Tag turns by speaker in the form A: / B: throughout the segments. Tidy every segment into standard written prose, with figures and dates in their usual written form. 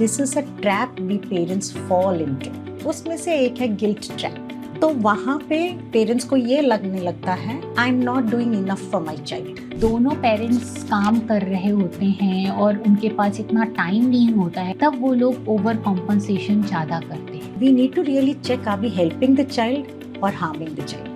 A: This is a trap we parents fall into. उसमें से एक है गिल्ट ट्रैप। तो वहाँ पे पेरेंट्स को ये लगने लगता है आई am not doing enough for my child.
B: दोनों पेरेंट्स काम कर रहे होते हैं और उनके पास इतना टाइम नहीं होता है, तब वो लोग ओवर कॉम्पनसेशन ज़्यादा करते हैं।
A: We need to really check are we helping the child और हार्मिंग द चाइल्ड।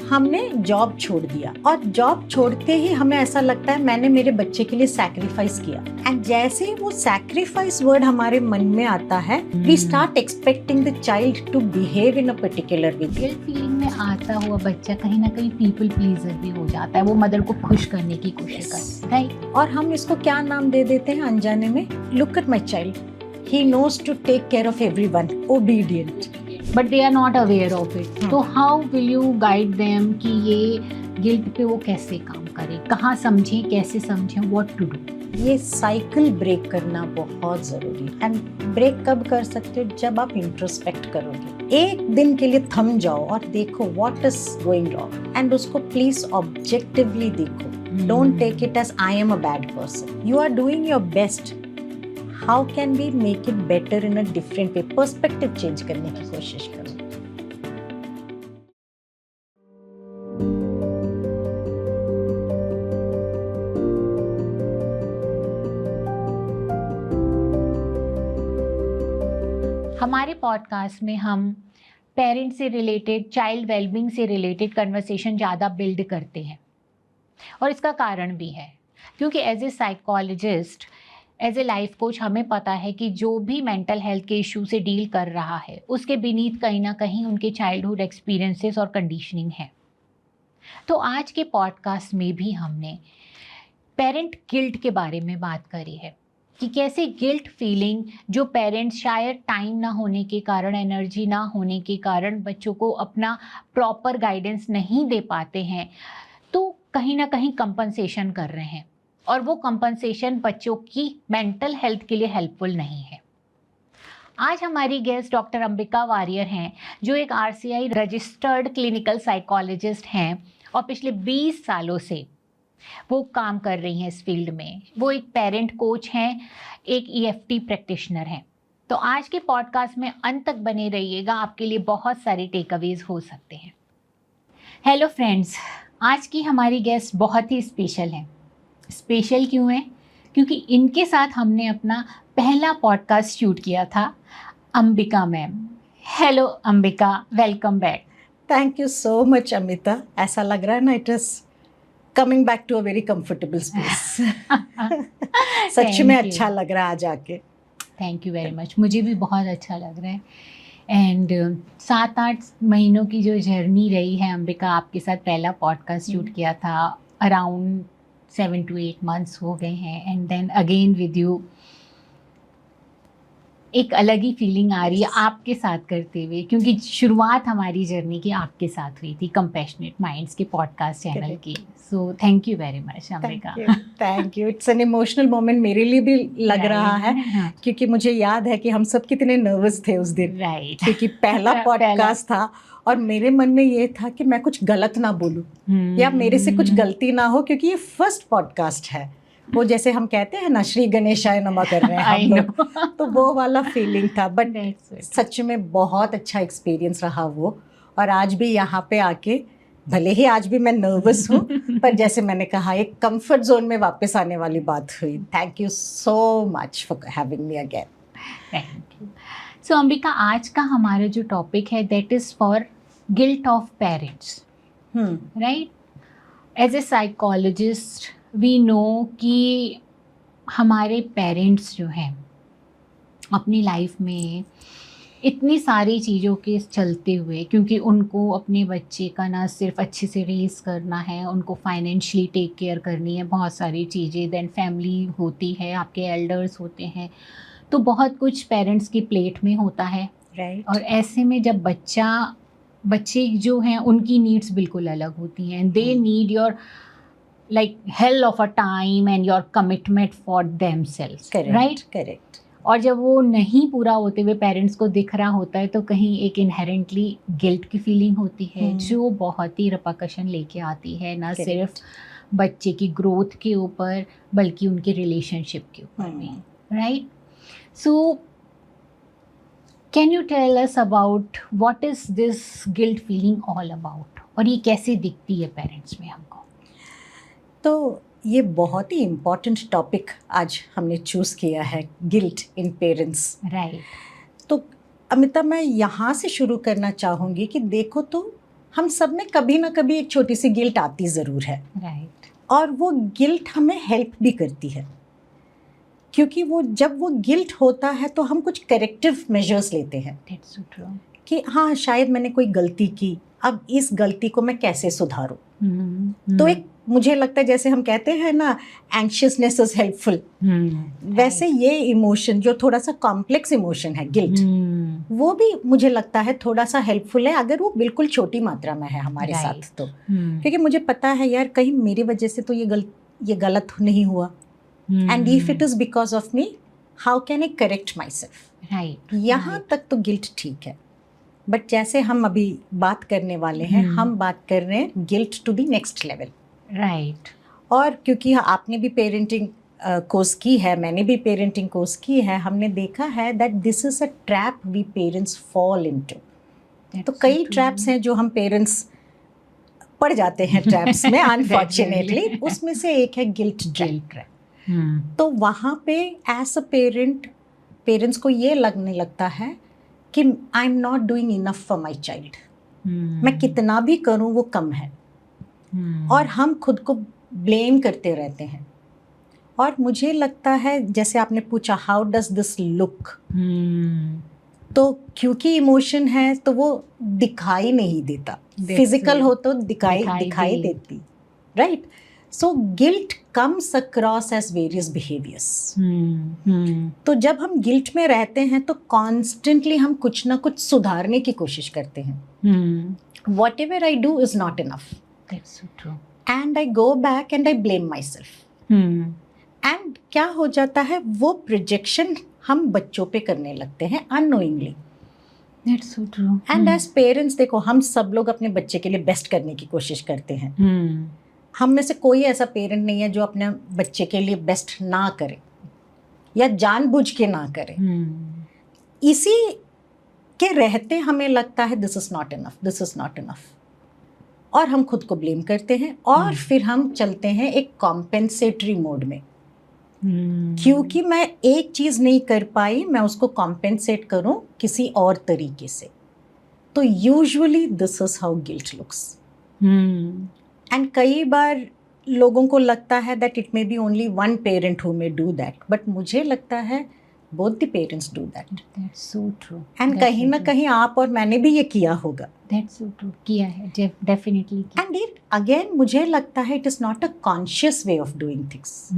A: हमने जॉब छोड़ दिया और जॉब छोड़ते ही हमें ऐसा लगता है मैंने मेरे बच्चे के लिए सैक्रिफाइस किया, एंड जैसे ही वो सैक्रिफाइस वर्ड हमारे मन में आता है we start expecting the child to behave in a particular way.
B: Guilt feeling में आता हुआ बच्चा कहीं ना कहीं पीपल प्लीजर भी हो जाता है, वो मदर को खुश करने की कोशिश करता है, राइट?
A: और हम इसको क्या नाम दे देते हैं अनजाने में, look at my child, he knows to take care of everyone, obedient,
B: but they are not aware of it. तो how will you guide them कि ये गिल्ट पे वो कैसे काम करें, कहाँ समझें, कैसे समझें, व्हाट टू डू?
A: ये साइकिल ब्रेक करना बहुत जरूरी है। एंड ब्रेक कब कर सकते हो, जब आप इंट्रोस्पेक्ट करोगे। एक दिन के लिए थम जाओ और देखो what is going wrong, and उसको प्लीज ऑब्जेक्टिवली देखो। Don't take it as I am a bad person, you are doing your best, how can we make it better in a different way. Perspective change करने की कोशिश करो।
B: हमारे podcast में हम parents से रिलेटेड, चाइल्ड वेलबींग से related conversation ज़्यादा बिल्ड करते हैं, और इसका कारण भी है क्योंकि as a psychologist, as a life coach हमें पता है कि जो भी मेंटल हेल्थ के इशू से डील कर रहा है उसके बीनीथ कहीं ना कहीं उनके चाइल्डहुड एक्सपीरियंसेस और कंडीशनिंग है। तो आज के पॉडकास्ट में भी हमने पेरेंट गिल्ट के बारे में बात करी है कि कैसे गिल्ट फीलिंग जो पेरेंट्स शायद टाइम ना होने के कारण, एनर्जी ना होने के कारण बच्चों को अपना प्रॉपर गाइडेंस नहीं दे पाते हैं, तो कहीं ना कहीं कंपनसेशन कर रहे हैं, और वो कंपनसेशन बच्चों की मेंटल हेल्थ के लिए हेल्पफुल नहीं है। आज हमारी गेस्ट डॉक्टर अंबिका वारियर हैं, जो एक RCI रजिस्टर्ड क्लिनिकल साइकोलॉजिस्ट हैं और पिछले 20 सालों से वो काम कर रही हैं इस फील्ड में। वो एक पेरेंट कोच हैं, एक EFT प्रैक्टिशनर हैं। तो आज के पॉडकास्ट में अंत तक बने रहिएगा, आपके लिए बहुत सारे टेकअवेज हो सकते हैं। हेलो फ्रेंड्स, आज की हमारी गेस्ट बहुत ही स्पेशल है। स्पेशल क्यों है? क्योंकि इनके साथ हमने अपना पहला पॉडकास्ट शूट किया था, Ambika ma'am. Hello Ambika, welcome back.
A: Thank you so much Amita. ऐसा लग रहा है ना, it is coming back to a very comfortable space. सच में अच्छा लग रहा है आज आके।
B: थैंक यू वेरी मच, मुझे भी बहुत अच्छा लग रहा है। एंड 7-8 महीनों की जो जर्नी रही है अंबिका, आपके साथ पहला पॉडकास्ट शूट किया था, अराउंड 7 to 8 months हो गए हैं, and then again with you एक अलग ही फीलिंग आ रही है आपके साथ करते हुए, क्योंकि शुरुआत हमारी जर्नी की आपके साथ हुई थी कंपैशनेट माइंड्स के पॉडकास्ट चैनल की। So thank you very much Ambika.
A: Thank you. It's an emotional moment मेरे लिए भी लग रहा है, क्योंकि मुझे याद है कि हम सब कितने नर्वस थे उस दिन,
B: राइट?
A: क्योंकि पहला पॉडकास्ट था और मेरे मन में ये था कि मैं कुछ गलत ना बोलूं या मेरे से कुछ गलती ना हो, क्योंकि ये फर्स्ट पॉडकास्ट है। वो जैसे हम कहते हैं ना, श्री गणेशाय नमः कर रहे हैं हम लोग, तो वो वाला फीलिंग था। बट सच में बहुत अच्छा एक्सपीरियंस रहा वो। और आज भी यहाँ पे आके, भले ही आज भी मैं नर्वस हूँ, पर जैसे मैंने कहा एक कंफर्ट जोन में वापस आने वाली बात हुई। Thank you so much for having me again.
B: Thank you. So Ambika, आज का हमारा जो टॉपिक है that is for guilt of parents, right? As a psychologist we know कि हमारे पेरेंट्स जो हैं अपनी लाइफ में इतनी सारी चीज़ों के चलते हुए, क्योंकि उनको अपने बच्चे का ना सिर्फ अच्छे से रेस करना है, उनको फाइनेंशियली टेक केयर करनी है, बहुत सारी चीज़ें, देन फैमिली होती है, आपके एल्डर्स होते हैं, तो बहुत कुछ पेरेंट्स की प्लेट में होता है,
A: राइट?
B: और ऐसे में जब बच्चे जो हैं उनकी नीड्स बिल्कुल अलग होती हैं। They need your like hell of a time and your commitment for themselves, right?
A: Correct.
B: और जब वो नहीं पूरा होते हुए पेरेंट्स को दिख रहा होता है, तो कहीं एक इनहेरेंटली गिल्ट की फीलिंग होती है, जो बहुत ही रिपरकशन लेके आती है, ना सिर्फ बच्चे की ग्रोथ के ऊपर बल्कि उनके रिलेशनशिप के ऊपर भी, right? So can you tell us about what is this guilt feeling all about, और ये कैसे दिखती है पेरेंट्स में हमको?
A: तो ये बहुत ही इम्पॉर्टेंट टॉपिक आज हमने चूज़ किया है, गिल्ट इन पेरेंट्स।
B: राइट।
A: तो अमिता, मैं यहाँ से शुरू करना चाहूँगी कि देखो, तो हम सब में कभी ना कभी एक छोटी सी गिल्ट आती ज़रूर है।
B: राइट।
A: और वो गिल्ट हमें हेल्प भी करती है, क्योंकि जब वो गिल्ट होता है तो हम कुछ करेक्टिव मेजर्स लेते हैं
B: दैट्स सो ट्रू।
A: कि हाँ, शायद मैंने कोई गलती की, अब इस गलती को मैं कैसे सुधारूं। तो एक, मुझे लगता है जैसे हम कहते हैं ना, एंशियसनेस इज हेल्पफुल, वैसे ये इमोशन जो थोड़ा सा कॉम्प्लेक्स इमोशन है, गिल्ट, वो भी मुझे लगता है थोड़ा सा हेल्पफुल है, अगर वो बिल्कुल छोटी मात्रा में है हमारे साथ तो। क्योंकि मुझे पता है यार, कहीं मेरी वजह से तो ये गलत नहीं हुआ, and if it is because of me, how can I correct my self.
B: Right.
A: यहाँ तक तो गिल्ट ठीक है, बट जैसे हम अभी बात करने वाले हैं, हम बात कर रहे हैं guilt to the next level.
B: Right.
A: और क्योंकि आपने भी पेरेंटिंग कोर्स की है, मैंने भी पेरेंटिंग कोर्स की है, हमने देखा है that this is a trap we parents fall into. तो कई ट्रैप्स हैं जो हम पेरेंट्स पड़ जाते हैं ट्रैप्स में, अनफॉर्चुनेटली। उसमें से एक है गिल्ट ट्रैप। तो वहाँ पे एज अ पेरेंट्स को ये लगने लगता है कि आई am not doing enough for my child, मैं कितना भी करूँ वो कम है, और हम खुद को ब्लेम करते रहते हैं। और मुझे लगता है, जैसे आपने पूछा हाउ डज दिस लुक, तो क्योंकि इमोशन है तो वो दिखाई नहीं देता, फिजिकल हो तो दिखाई देती, right. So guilt comes across as various behaviours. तो जब हम गिल्ट में रहते हैं तो कॉन्स्टेंटली हम कुछ ना कुछ सुधारने की कोशिश करते हैं। What ever I do is not enough, and I go back and I blame my self. And क्या हो जाता है, वो प्रोजेक्शन हम बच्चों पे करने लगते हैं unknowingly.
B: That's so true.
A: And as parents, देखो, हम सब लोग अपने बच्चे के लिए बेस्ट करने की कोशिश करते हैं। हम में से कोई ऐसा पेरेंट नहीं है जो अपने बच्चे के लिए बेस्ट ना करे या जानबूझ के ना करे। इसी के रहते हमें लगता है this is not enough, this is not enough, और हम खुद को ब्लेम करते हैं, और फिर हम चलते हैं एक कॉम्पेंसेटरी मोड में। क्योंकि मैं एक चीज़ नहीं कर पाई, मैं उसको कॉम्पेंसेट करूं किसी और तरीके से। तो usually this is how guilt looks. And कई बार लोगों को लगता है that it may B only one parent who may do that, but मुझे लगता है both the parents do that.
B: That's so true.
A: And कहीं ना कहीं आप और मैंने भी ये किया होगा।
B: That's so true. किया है, डेफिनेटली किया।
A: एंड इट अगेन, मुझे लगता है it is not a conscious way of doing things.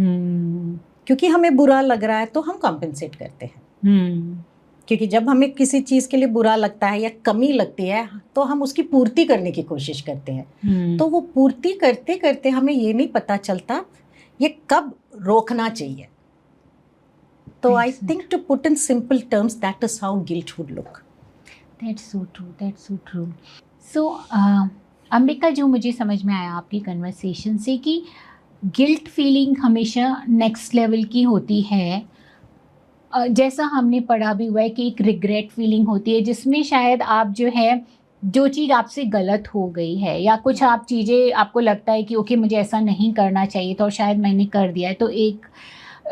A: क्योंकि हमें बुरा लग रहा है तो हम कॉम्पेंसेट करते हैं। क्योंकि जब हमें किसी चीज़ के लिए बुरा लगता है या कमी लगती है तो हम उसकी पूर्ति करने की कोशिश करते हैं। तो वो पूर्ति करते करते हमें ये नहीं पता चलता ये कब रोकना चाहिए। तो I think to put in simple terms, that is how guilt would look.
B: That's so true. That's so true. So, Ambika, जो मुझे समझ में आया आपकी कन्वर्सेशन से कि गिल्ट फीलिंग हमेशा नेक्स्ट लेवल की होती है। जैसा हमने पढ़ा भी हुआ है कि एक रिग्रेट फीलिंग होती है, जिसमें शायद आप जो है, जो चीज़ आपसे गलत हो गई है या कुछ आप चीज़ें आपको लगता है कि ओके मुझे ऐसा नहीं करना चाहिए था और शायद मैंने कर दिया है, तो एक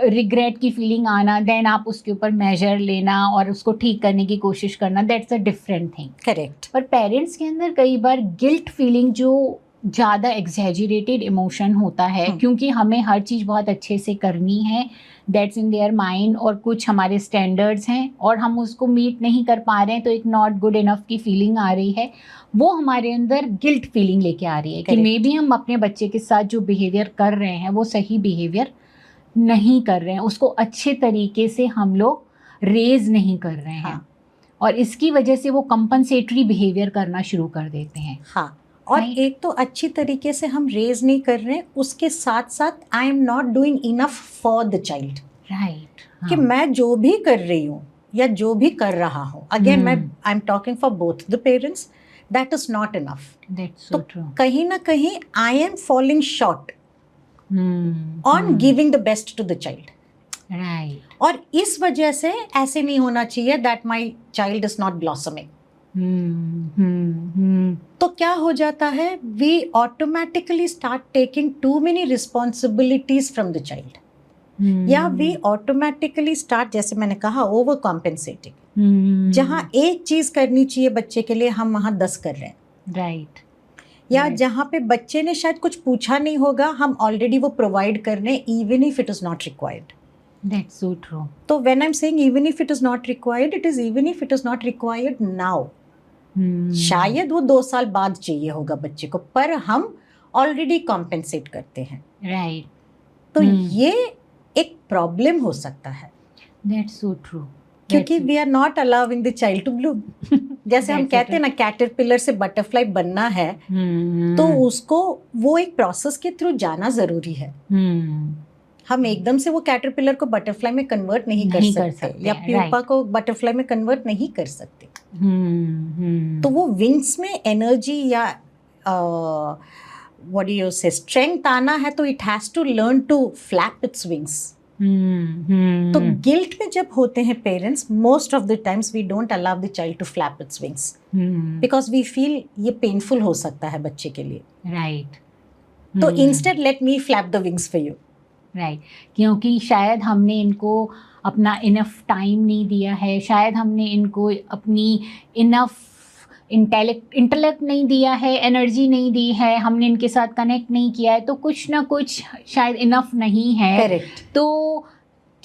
B: रिग्रेट की फीलिंग आना, देन आप उसके ऊपर मेजर लेना और उसको ठीक करने की कोशिश करना, that's a different thing.
A: Correct.
B: पर पेरेंट्स के अंदर कई बार गिल्ट फीलिंग जो ज़्यादा एग्जैजरेटेड इमोशन होता है, क्योंकि हमें हर चीज़ बहुत अच्छे से करनी है, दैट्स इन देयर माइंड, और कुछ हमारे स्टैंडर्ड्स हैं और हम उसको मीट नहीं कर पा रहे हैं, तो एक नॉट गुड इनफ की फीलिंग आ रही है, वो हमारे अंदर गिल्ट फीलिंग लेके आ रही है कि मे बी हम अपने बच्चे के साथ जो बिहेवियर कर रहे हैं वो सही बिहेवियर नहीं कर रहे हैं, उसको अच्छे तरीके से हम लोग रेज नहीं कर रहे हैं। और इसकी वजह से वो कंपनसेटरी बिहेवियर करना शुरू कर देते हैं।
A: हाँ, और एक तो अच्छी तरीके से हम रेज नहीं कर रहे हैं, उसके साथ साथ आई am not doing enough for the child.
B: Right.
A: कि मैं जो भी कर रही हूँ या जो भी कर रहा हूँ, अगेन मैं I am talking for both the parents, that is not enough.
B: That's so true.
A: कहीं ना कहीं I am falling short on giving the best to the child.
B: Right.
A: और इस वजह से ऐसे नहीं होना चाहिए that my child is not blossoming. तो क्या हो जाता है, we automatically start taking too many responsibilities from the child, या वी ऑटोमेटिकली स्टार्ट, जैसे मैंने कहा, ओवर कॉम्पेंसेटिंग। जहाँ एक चीज करनी चाहिए बच्चे के लिए हम वहाँ 10 कर रहे हैं,
B: राइट।
A: या जहाँ पे बच्चे ने शायद कुछ पूछा नहीं होगा, हम ऑलरेडी वो प्रोवाइड कर रहे हैं even if it is not required.
B: That's so true.
A: तो when I am saying even if it is not required, it is even if it is not required now. शायद वो 2 साल बाद चाहिए होगा बच्चे को, पर हम ऑलरेडी कॉम्पेंसेट करते हैं।
B: राइट।
A: तो ये एक प्रॉब्लम हो सकता है।
B: That's so true.
A: क्योंकि we are not allowing the child to bloom. जैसे हम कहते हैं ना, कैटरपिलर से बटरफ्लाई बनना है, तो उसको वो एक प्रोसेस के थ्रू जाना जरूरी है। हम एकदम से वो कैटरपिलर को बटरफ्लाई में कन्वर्ट नहीं कर सकते, या प्यूपा को बटरफ्लाई में कन्वर्ट नहीं कर सकते। तो वो विंग्स में एनर्जी या what do you say strength आना है, तो it has to learn to flap its wings. तो गिल्ट में जब होते हैं parents, most of the times we don't allow the child to flap its wings, because we feel ये painful हो सकता है बच्चे के लिए।
B: राइट।
A: तो instead let me flap the wings for you.
B: Right. क्योंकि शायद हमने इनको अपना इनफ टाइम नहीं दिया है, शायद हमने इनको अपनी इनफ इंटेलेक्ट नहीं दिया है, एनर्जी नहीं दी है, हमने इनके साथ कनेक्ट नहीं किया है, तो कुछ ना कुछ शायद इनफ नहीं है।
A: करेक्ट।
B: तो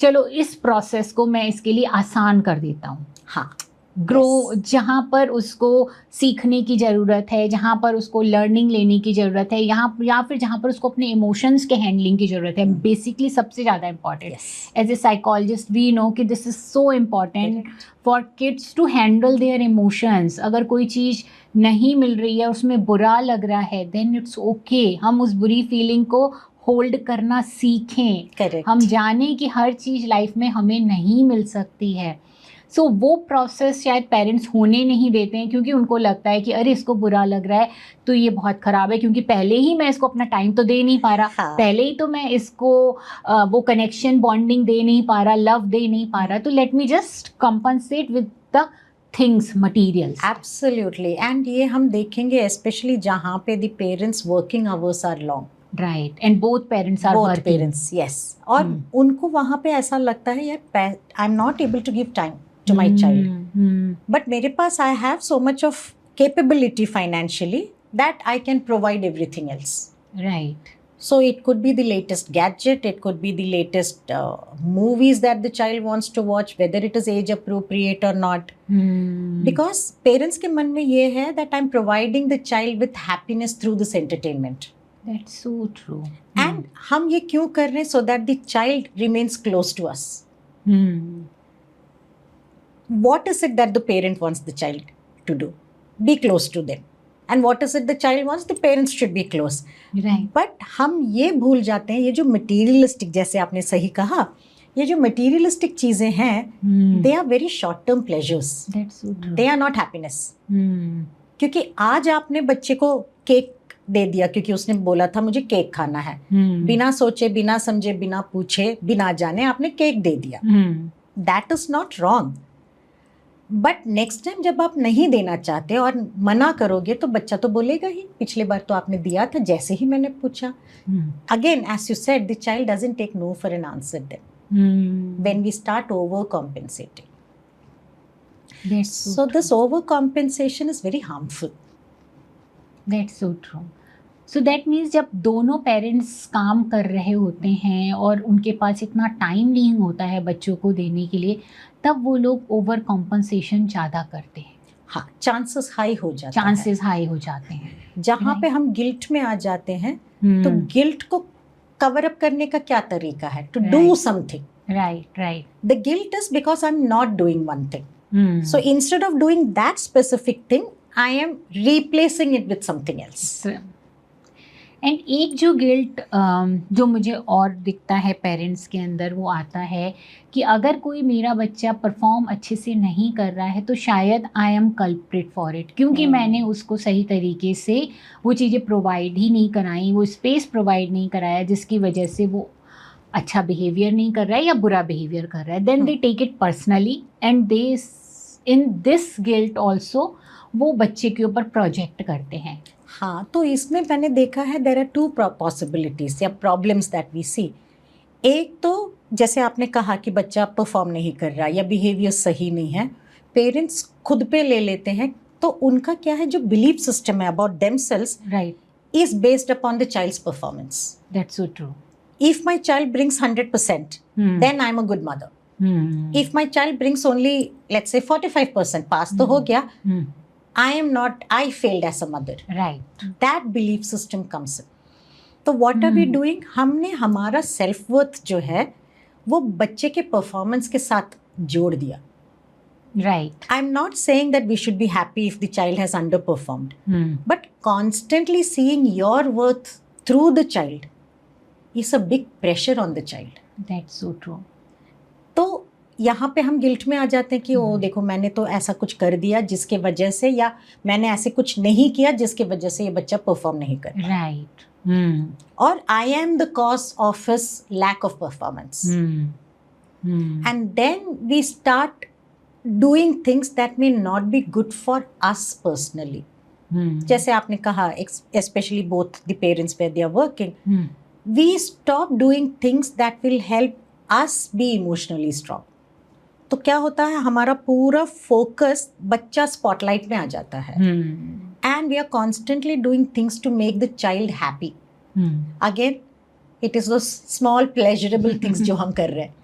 B: चलो इस प्रोसेस को मैं इसके लिए आसान कर देता हूँ।
A: हाँ,
B: ग्रो, जहाँ पर उसको सीखने की ज़रूरत है, जहाँ पर उसको लर्निंग लेने की ज़रूरत है, यहाँ या फिर जहाँ पर उसको अपने इमोशंस के हैंडलिंग की ज़रूरत है, बेसिकली सबसे ज़्यादा important. As a psychologist we know कि this is so important for kids to handle their emotions. अगर कोई चीज़ नहीं मिल रही है, उसमें बुरा लग रहा है, देन इट्स ओके, हम उस बुरी फीलिंग को होल्ड करना सीखें।
A: Correct.
B: हम जानें कि हर चीज़ लाइफ में हमें नहीं मिल सकती है। सो वो प्रोसेस शायद पेरेंट्स होने नहीं देते हैं, क्योंकि उनको लगता है कि अरे इसको बुरा लग रहा है तो ये बहुत ख़राब है, क्योंकि पहले ही मैं इसको अपना टाइम तो दे नहीं पा रहा।
A: हाँ.
B: पहले ही तो मैं इसको वो कनेक्शन बॉन्डिंग दे नहीं पा रहा, लव दे नहीं पा रहा, तो let me just compensate with the things, materials.
A: Absolutely. And ये हम देखेंगे स्पेशली जहाँ पे the parents working hours are long.
B: Right. And both parents are working.
A: Parents, yes. और उनको वहाँ पे ऐसा लगता है यार, I am not able to give time to my child, but मेरे पास I have so much of capability financially that I can provide everything else.
B: Right.
A: So it could be the latest gadget, it could be the latest movies that the child wants to watch, whether it is age appropriate or not. Because parents के मन में ये है that I'm providing the child with happiness through this entertainment.
B: That's so true.
A: And हम ये क्यों कर रहे हैं? So that the child remains close to us. What is it that the parent wants the child to do? Be close to them. And what is it the child wants? The parents should be close.
B: Right.
A: But हम ये भूल जाते हैं, ये जो materialistic, जैसे आपने सही कहा, ये जो materialistic चीज़ें हैं, they are very short term pleasures.
B: That's so true.
A: They are not happiness. क्योंकि आज आपने बच्चे को केक दे दिया क्योंकि उसने बोला था मुझे केक खाना है, बिना सोचे, बिना समझे, बिना पूछे, बिना जाने आपने केक दे दिया. That is not wrong. But next time जब आप नहीं देना चाहते और मना करोगे तो बच्चा तो बोलेगा ही, पिछले बार तो आपने दिया था जैसे ही मैंने पूछा. Again as you said, the child doesn't take no for an answer then when we start over compensating. So this overcompensation is very harmful.
B: That's so true. So that means जब दोनों पेरेंट्स काम कर रहे होते हैं और उनके पास इतना टाइम नहीं होता है बच्चों को देने के लिए, तब वो लोग ओवर कॉम्पनसेशन ज़्यादा करते हैं.
A: हाँ, चांसेस हाई हो जाते हैं.
B: चांसेस हाई हो जाते हैं.
A: जहाँ पे हम गिल्ट में आ जाते हैं, तो गिल्ट को कवर अप करने का क्या तरीका है? To do something.
B: Right.
A: The guilt is because I am not doing one thing. So instead of doing that specific thing, I am replacing it with something else.
B: And एक जो guilt जो मुझे और दिखता है पेरेंट्स के अंदर, वो आता है कि अगर कोई मेरा बच्चा परफॉर्म अच्छे से नहीं कर रहा है तो शायद I am culprit for it, क्योंकि मैंने उसको सही तरीके से वो चीज़ें प्रोवाइड ही नहीं कराई, वो स्पेस प्रोवाइड नहीं कराया, जिसकी वजह से वो अच्छा बिहेवियर नहीं कर रहा है या बुरा बिहेवियर कर रहा है, then they take it personally and they in this guilt also वो बच्चे के ऊपर प्रोजेक्ट करते हैं।
A: हाँ, तो इसमें मैंने देखा है देयर आर टू पॉसिबिलिटीज या प्रॉब्लम्स दैट वी सी। एक तो जैसे आपने कहा कि बच्चा परफॉर्म नहीं कर रहा या बिहेवियर सही नहीं है, पेरेंट्स खुद पे ले लेते हैं, तो उनका क्या है जो बिलीफ सिस्टम है about themselves
B: right
A: is based upon the child's performance.
B: That's so true.
A: If my child brings 100%, then I'm a good mother. If my child brings only, let's say 45%, pass तो हो गया, I failed as a mother.
B: Right.
A: That belief system comes in. तो what are we doing? हमने हमारा self worth जो है वो बच्चे के performance के साथ जोड़ दिया.
B: Right.
A: I'm not saying that we should be happy if the child has underperformed, but constantly seeing your worth through the child is a big pressure on the child.
B: That's so true.
A: तो यहाँ पे हम guilt में आ जाते हैं कि ओ देखो मैंने तो ऐसा कुछ कर दिया जिसके वजह से, या मैंने ऐसे कुछ नहीं किया जिसके वजह से ये बच्चा परफॉर्म नहीं कर रहा।
B: Right.
A: और I am the cause of his lack of performance, and then we start doing things that may not be good for us personally. जैसे आपने कहा specially both the parents where they are working, we stop doing things that will help us be emotionally strong. तो क्या होता है, हमारा पूरा focus बच्चा स्पॉटलाइट में आ जाता है, and we are constantly doing things to make the child happy. Again, it is those small pleasurable things जो हम कर रहे हैं.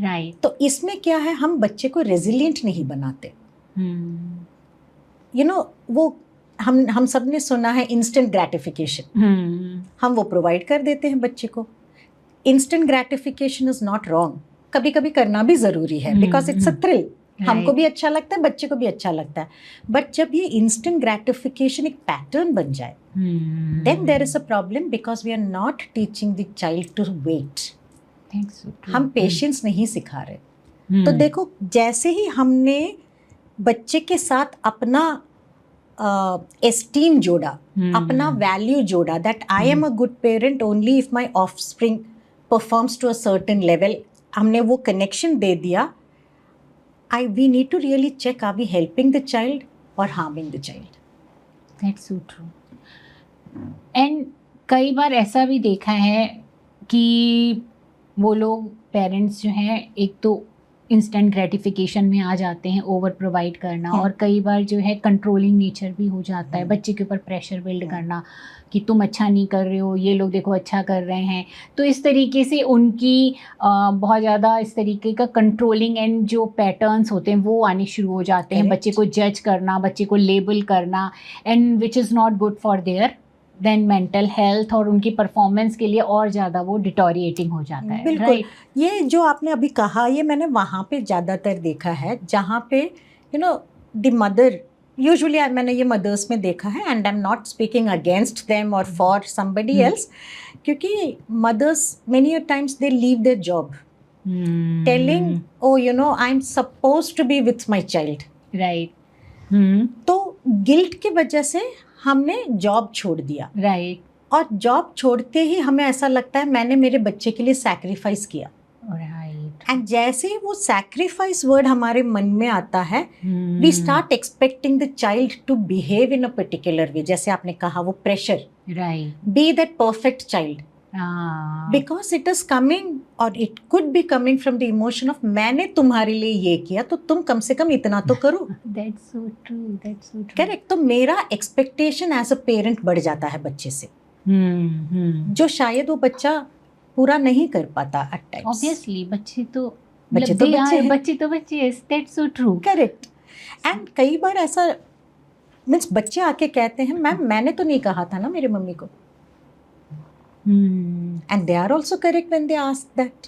B: Right.
A: तो इसमें क्या है, हम बच्चे को रेजिलिएंट नहीं बनाते. You know, वो हम सब ने सुना है इंस्टेंट ग्रेटिफिकेशन, हम वो प्रोवाइड कर देते हैं बच्चे को. Instant gratification is not wrong, कभी कभी करना भी ज़रूरी है बिकॉज इट्स अ थ्रिल, हमको भी अच्छा लगता है, बच्चे को भी अच्छा लगता है. बट जब ये इंस्टेंट ग्रेटिफिकेशन एक पैटर्न बन जाए, then there is a problem because we are not teaching the child to wait. हम पेशेंस नहीं सिखा रहे. तो देखो, जैसे ही हमने बच्चे के साथ अपना एस्टीम जोड़ा, अपना वैल्यू जोड़ा, that I am a good parent only if my offspring performs to a certain level, हमने वो कनेक्शन दे दिया. We need to really check, are we helping the child और harming the child.
B: That's so true. And कई बार ऐसा भी देखा है कि वो लोग पेरेंट्स जो हैं एक तो इंस्टेंट ग्रेटिफिकेशन में आ जाते हैं, ओवर प्रोवाइड करना, और कई बार जो है कंट्रोलिंग नेचर भी हो जाता है, बच्चे के ऊपर प्रेशर बिल्ड करना कि तुम अच्छा नहीं कर रहे हो, ये लोग देखो अच्छा कर रहे हैं. तो इस तरीके से उनकी बहुत ज़्यादा इस तरीके का कंट्रोलिंग एंड जो पैटर्न्स होते हैं वो आने शुरू हो जाते हैं. बच्चे को जज करना, बच्चे को लेबल करना, and which is not good for their then mental health, और उनकी परफॉर्मेंस के लिए और ज़्यादा वो डिटोरिएटिंग हो जाता है.
A: बिल्कुल. ये जो आपने अभी कहा, ये मैंने वहाँ पे ज़्यादातर देखा है जहाँ पे you know the mother, usually मैंने ये मदर्स में देखा है, and I am not speaking against them और फॉर समबडी एल्स, क्योंकि mothers many times they leave their job telling, oh you know I am suppose to be with my child.
B: Right.
A: तो guilt की वजह से हमने job छोड़ दिया.
B: Right.
A: और जॉब छोड़ते ही हमें ऐसा लगता है मैंने मेरे बच्चे के लिए सैक्रिफाइस किया.
B: राइट.
A: एंड जैसे ही वो सैक्रिफाइस वर्ड हमारे मन में आता है, we start expecting the child to behave in a particular way. जैसे आपने कहा, वो pressure,
B: right,
A: be that perfect child, because it is coming, और it could be coming from the emotion of मैंने तुम्हारे लिए ये किया तो तुम कम से कम इतना तो करो.
B: That's so true, that's so true.
A: Correct. तो मेरा एक्सपेक्टेशन एज अ पेरेंट बढ़ जाता है बच्चे से, जो शायद वो बच्चा पूरा नहीं कर पाता एट टाइम्स.
B: ऑब्वियसली बच्चे तो
A: बच्चे
B: तो बच्चे. That's so true.
A: Correct. And कई बार ऐसा मीन्स बच्चे आके कहते हैं, मैम मैंने तो नहीं कहा था ना मेरे मम्मी को. And they are also correct when they ask that.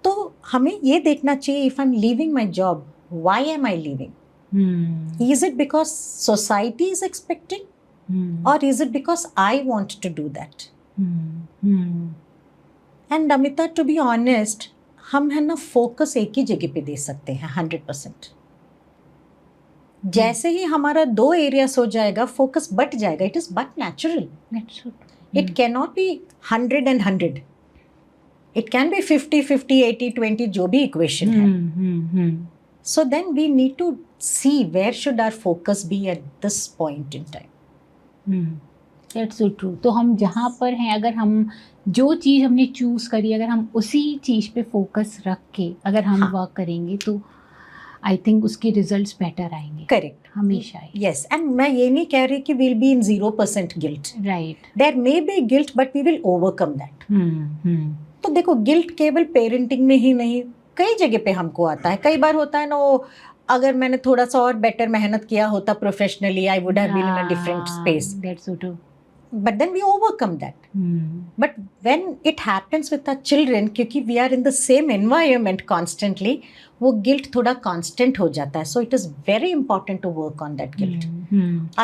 A: तो हमें ये देखना चाहिए, if I am leaving my job, why am I leaving? Is it because society is expecting, और is it because I want to do that? And Amita, to be honest, हम है ना focus एक ही जगह पे दे सकते हैं 100%. जैसे ही हमारा 2 एरियाज हो जाएगा, फोकस बट जाएगा. It is but natural. It cannot be 100 and 100. It can be 50-50, 80-20, जो भी equation है. So then we need to see where should our focus be at this point in time.
B: That's so true. तो हम जहाँ पर हैं, अगर हम जो चीज़ हमने चूज़ करी, अगर हम उसी चीज़ पे फोकस रख के अगर हम वर्क करेंगे तो आई थिंक उसके रिजल्ट्स बेटर आएंगे.
A: करेक्ट,
B: हमेशा.
A: यस. एंड मैं ये नहीं कह रही कि will be in 0% guilt.
B: Right.
A: There may be guilt but we will overcome that. तो देखो, गिल्ट केवल पेरेंटिंग में ही नहीं, कई जगह पे हमको आता है. कई बार होता है ना, वो अगर मैंने थोड़ा सा और बेटर मेहनत किया होता professionally, I would have been in a different space.
B: That's so true.
A: But then we overcome that. But when it happens with our children, क्योंकि we are in the same environment constantly, वो guilt थोड़ा constant हो जाता है. So it is very important to work on that guilt.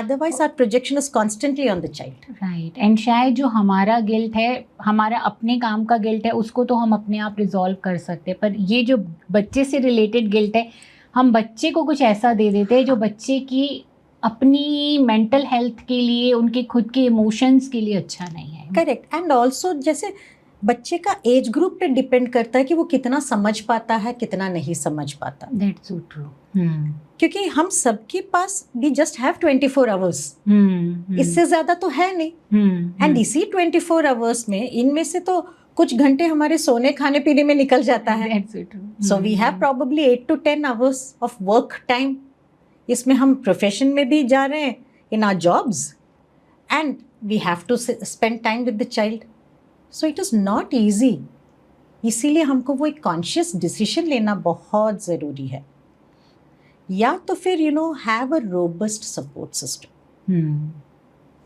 A: Otherwise our projection is constantly on the child.
B: Right. And शायद जो हमारा guilt है, हमारा अपने काम का guilt है, उसको तो हम अपने आप resolve कर सकते हैं. पर ये जो बच्चे से related guilt है, हम बच्चे को कुछ ऐसा दे देते हैं जो बच्चे की अपनी मेंटल हेल्थ के लिए, उनके खुद के इमोशंस के लिए अच्छा नहीं है.
A: करेक्ट. एंड ऑल्सो जैसे बच्चे का एज ग्रुप पे डिपेंड करता है कि वो कितना समझ पाता है, कितना नहीं समझ पाता.
B: That's so true.
A: क्योंकि हम सबके पास वी जस्ट हैव 24 आवर्स. इससे ज्यादा तो है नहीं. एंड इसी 24 आवर्स में इनमें से तो कुछ घंटे हमारे सोने खाने पीने में निकल जाता है.
B: That's so true.
A: So we have probably 8 to 10 hours of work time. इसमें हम प्रोफेशन में भी जा रहे हैं, in our jobs, and we have to spend time with the child. So it is not easy. इसीलिए हमको वो एक कॉन्शियस डिसीजन लेना बहुत ज़रूरी है. या तो फिर have a robust support system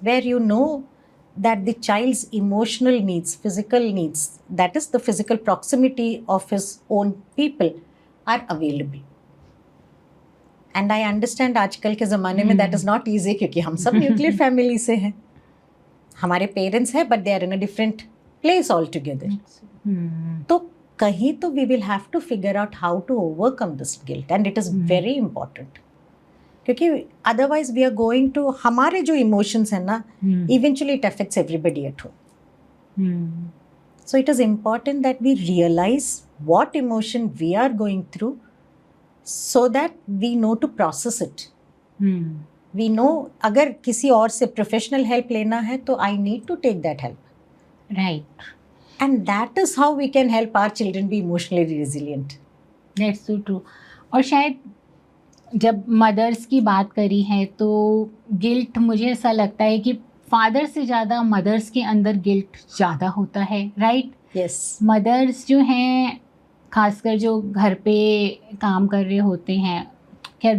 A: where that the child's emotional needs, physical needs, that is the physical proximity of his own people, are available. And I understand आजकल के ज़माने में that is not easy, क्योंकि हम सब nuclear family से हैं. हमारे पेरेंट्स हैं but they are in a different place all together. तो कहीं तो we will have to figure out how to overcome this guilt, and it is very important. क्योंकि otherwise we are going to, हमारे जो इमोशंस हैं ना, eventually it affects everybody at home. So it is important that we realise what emotion we are going through, so that we know to process it. We know अगर किसी और से professional help लेना है तो I need to take that help.
B: Right.
A: And that is how we can help our children be emotionally resilient.
B: That's so true. और शायद जब मदर्स की बात करी है तो गिल्ट, मुझे ऐसा लगता है कि फादर से ज़्यादा मदर्स के अंदर गिल्ट ज़्यादा होता है. राइट.
A: Yes.
B: मदर्स जो हैं, खासकर जो घर पे काम कर रहे होते हैं, खैर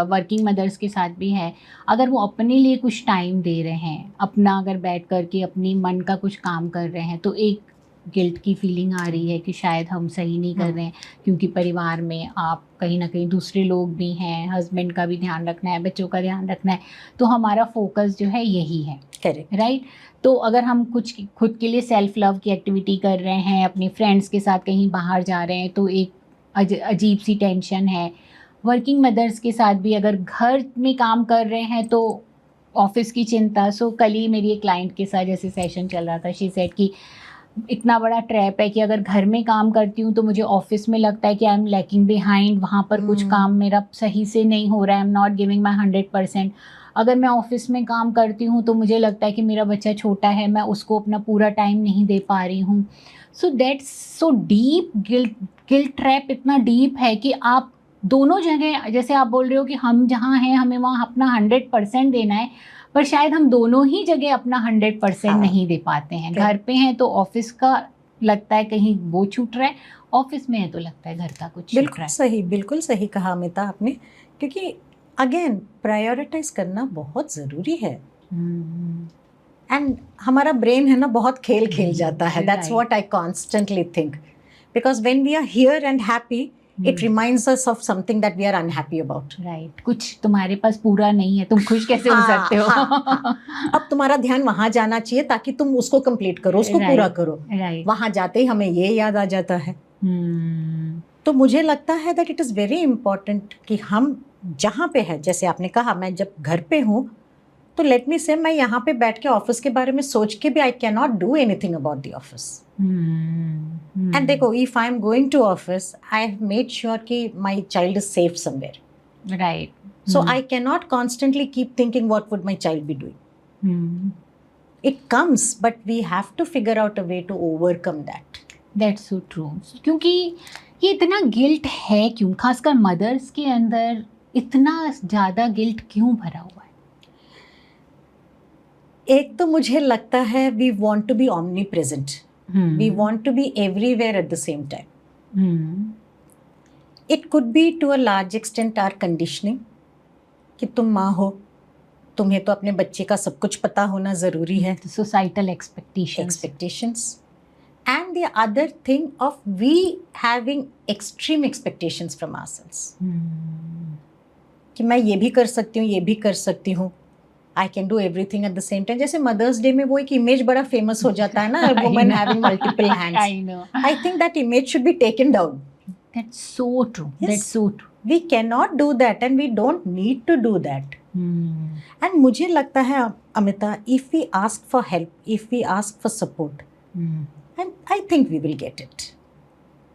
B: वर्किंग मदर्स के साथ भी है, अगर वो अपने लिए कुछ टाइम दे रहे हैं, अपना अगर बैठ कर के अपनी मन का कुछ काम कर रहे हैं, तो एक गिल्ट की फीलिंग आ रही है कि शायद हम सही नहीं कर रहे हैं, क्योंकि परिवार में आप कहीं ना कहीं दूसरे लोग भी हैं, हस्बैंड का भी ध्यान रखना है, बच्चों का ध्यान रखना है, तो हमारा फोकस जो है यही है.
A: करेक्ट.
B: राइट. तो अगर हम कुछ खुद के लिए सेल्फ लव की एक्टिविटी कर रहे हैं, अपने फ्रेंड्स के साथ कहीं बाहर जा रहे हैं, तो एक अजीब सी टेंशन है. वर्किंग मदर्स के साथ भी अगर घर में काम कर रहे हैं तो ऑफिस की चिंता. सो कल ही मेरी एक क्लाइंट के साथ जैसे सेशन चल रहा था, शी सेड कि इतना बड़ा ट्रैप है कि अगर घर में काम करती हूँ तो मुझे ऑफिस में लगता है कि आई एम लैकिंग बिहाइंड, वहाँ पर कुछ काम मेरा सही से नहीं हो रहा है, आई एम नॉट गिविंग माई 100%. अगर मैं ऑफिस में काम करती हूँ तो मुझे लगता है कि मेरा बच्चा छोटा है, मैं उसको अपना पूरा टाइम नहीं दे पा रही हूँ. So that's so deep. Guilt trap इतना डीप है कि आप दोनों जगह, जैसे आप बोल रहे हो कि हम जहाँ हैं हमें वहाँ अपना 100% देना है, पर शायद हम दोनों ही जगह अपना 100% नहीं दे पाते हैं. घर पे हैं तो ऑफिस का लगता है कहीं वो छूट रहा है, ऑफिस में है तो लगता है घर का कुछ छूट रहा है.
A: सही, बिल्कुल सही कहा अमिता आपने. क्योंकि अगेन प्रायोरिटाइज करना बहुत ज़रूरी है. एंड हमारा ब्रेन है ना, बहुत खेल जाता है. That's what I constantly think, because when we are here and happy, it reminds us of something that we are unhappy about.
B: Right. कुछ तुम्हारे पास पूरा नहीं है, तुम खुश कैसे हो सकते हो?
A: अब तुम्हारा ध्यान वहाँ जाना चाहिए ताकि तुम उसको कंप्लीट करो, उसको पूरा करो. वहाँ जाते ही हमें ये याद आ जाता है. तो मुझे लगता है that it is very important कि हम जहाँ पे है, जैसे आपने कहा, मैं जब घर पे हूँ तो लेट मी से मैं यहाँ पे बैठ के ऑफिस के बारे में सोच के भी I can not do anything about the office. And देखो, if I am going to office, I have made sure कि my child is safe somewhere.
B: Right.
A: So I cannot constantly keep thinking what would my child be doing. It comes, but we have to figure out a way to overcome that.
B: That's so true. क्योंकि ये इतना guilt है क्यों, खासकर mother's के अंदर इतना ज़्यादा गिल्ट क्यों भरा हुआ है?
A: एक तो मुझे लगता है we want to be omnipresent. We want to be everywhere at the same time. It could be to a large extent our conditioning. कि तुम माँ हो, तुम्हें तो अपने बच्चे का सब कुछ पता होना ज़रूरी है.
B: Societal expectations.
A: And the other thing of we having extreme expectations from ourselves. कि मैं ये भी कर सकती हूँ, ये भी कर सकती हूँ. I can do everything at the same time. जैसे मदर्स डे में वो एक इमेज बड़ा फेमस हो जाता है ना, woman having multiple hands.
B: I know.
A: I think that image should be taken down.
B: That's so true.
A: Yes.
B: That's so true.
A: We cannot do that and we don't need to do that. And मुझे लगता है Amita, if we ask for help, if we ask for support, and I think we will get it.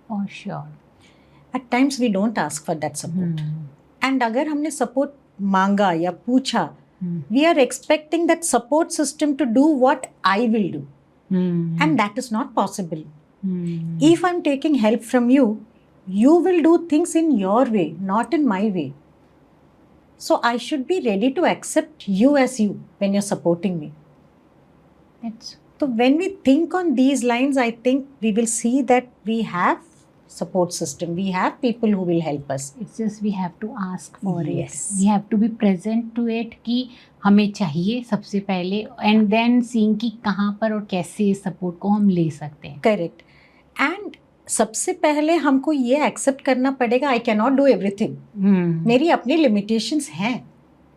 B: For sure.
A: At times we don't ask for that support. And अगर हमने support मांगा या पूछा, we are expecting that support system to do what I will do. And that is not possible. If I'm taking help from you, you will do things in your way, not in my way. So I should be ready to accept you as you when you're supporting me. So when we think on these lines, I think we will see that we have support system. We have people who will help us.
B: It's just we have to ask for
A: Yes.
B: it. We have to be present to it कि हमें चाहिए सबसे पहले, and then seeing कि कहाँ पर और कैसे इस support को हम ले सकते हैं.
A: Correct. And सबसे पहले हमको ये एक्सेप्ट करना पड़ेगा, I can not do everything. मेरी अपनी लिमिटेशंस हैं.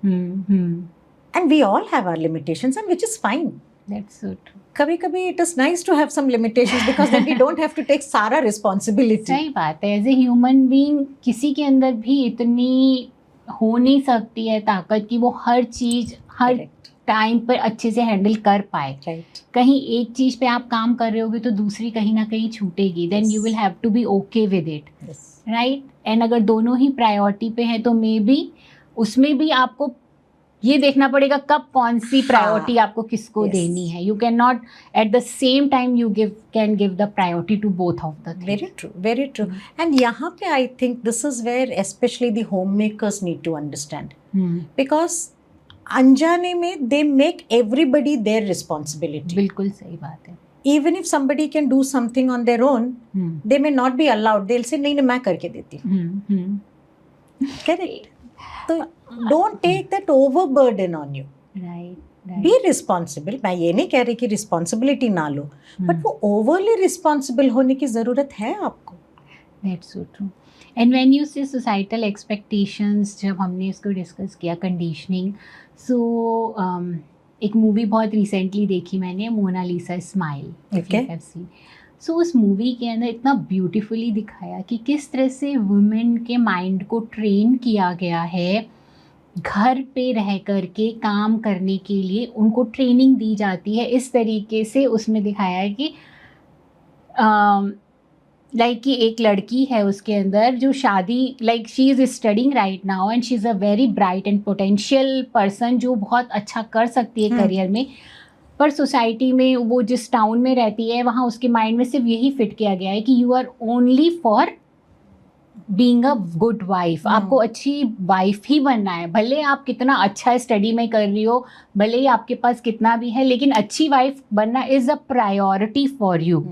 A: And we all have our limitations and which is fine.
B: That's so true.
A: कभी कभी it is nice to have some limitations because then we don't have to take सारा responsibility.
B: सही बात है. As a human being किसी के अंदर भी इतनी हो नहीं सकती है ताकत कि वो हर चीज हर टाइम पर अच्छे से हैंडल कर पाए.
A: राइट.
B: कहीं एक चीज पे आप काम कर रहे होगे तो दूसरी कहीं ना कहीं छूटेगी. Then you will have to be okay with it. Right. And अगर दोनों ही प्रायोरिटी पे है तो मे बी उसमें भी आपको ये देखना पड़ेगा कब कौन सी प्रायोरिटी आपको किसको देनी है. You can not at the same time you can give the priority to both of the.
A: Very true, very true. And यहाँ पे I think this is where specially the home makers need to understand, because अनजाने में they make everybody their responsibility.
B: बिल्कुल सही बात है.
A: Even if somebody can do something on their own, they may not be allowed. They'll say नहीं मैं करके देती हूँ. Correct. So don't take that overburden on you.
B: Right.
A: Be responsible. मैं ये नहीं कह रही कि responsibility ना लो, but वो overly responsible होने की ज़रूरत है आपको.
B: That's so true. And when you say societal expectations, जब हमने इसको डिस्कस किया, कंडीशनिंग, सो एक मूवी बहुत रिसेंटली देखी मैंने, मोनालिसा स्माइल. सो उस मूवी के अंदर इतना ब्यूटीफुली दिखाया कि किस तरह से वुमेन के माइंड को ट्रेन किया गया है, घर पे रह कर के काम करने के लिए उनको ट्रेनिंग दी जाती है. इस तरीके से उसमें दिखाया है कि लाइक कि एक लड़की है उसके अंदर जो शादी, like she is studying right now and she is a very bright and potential person जो बहुत अच्छा कर सकती है करियर में, पर सोसाइटी में वो जिस टाउन में रहती है वहाँ उसके माइंड में सिर्फ यही फिट किया गया है कि you are only for being a good wife. आपको अच्छी वाइफ ही बनना है, भले आप कितना अच्छा स्टडी में कर रही हो, भले ही आपके पास कितना भी है, लेकिन अच्छी वाइफ बनना is a priority for you.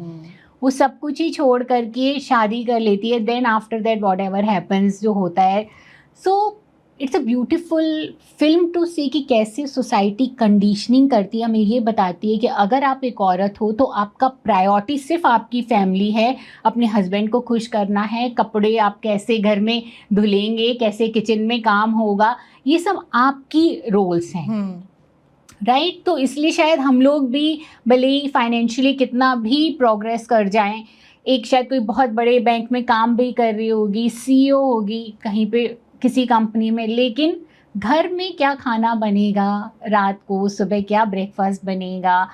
B: वो सब कुछ ही छोड़ करके शादी कर लेती है. Then after that whatever happens जो होता है. So it's a beautiful film to see कि कैसे सोसाइटी कंडीशनिंग करती है. हमें ये बताती है कि अगर आप एक औरत हो तो आपका प्रायोरिटी सिर्फ आपकी फैमिली है, अपने हस्बैंड को खुश करना है, कपड़े आप कैसे घर में धुलेंगे, कैसे किचन में काम होगा, ये सब आपकी रोल्स हैं. राइट. तो इसलिए शायद हम लोग भी भले ही फाइनेंशियली कितना भी प्रोग्रेस कर जाएं, एक शायद कोई बहुत बड़े बैंक में काम भी कर रही होगी, CEO होगी कहीं पे किसी कंपनी में, लेकिन घर में क्या खाना बनेगा, रात को सुबह क्या ब्रेकफास्ट बनेगा,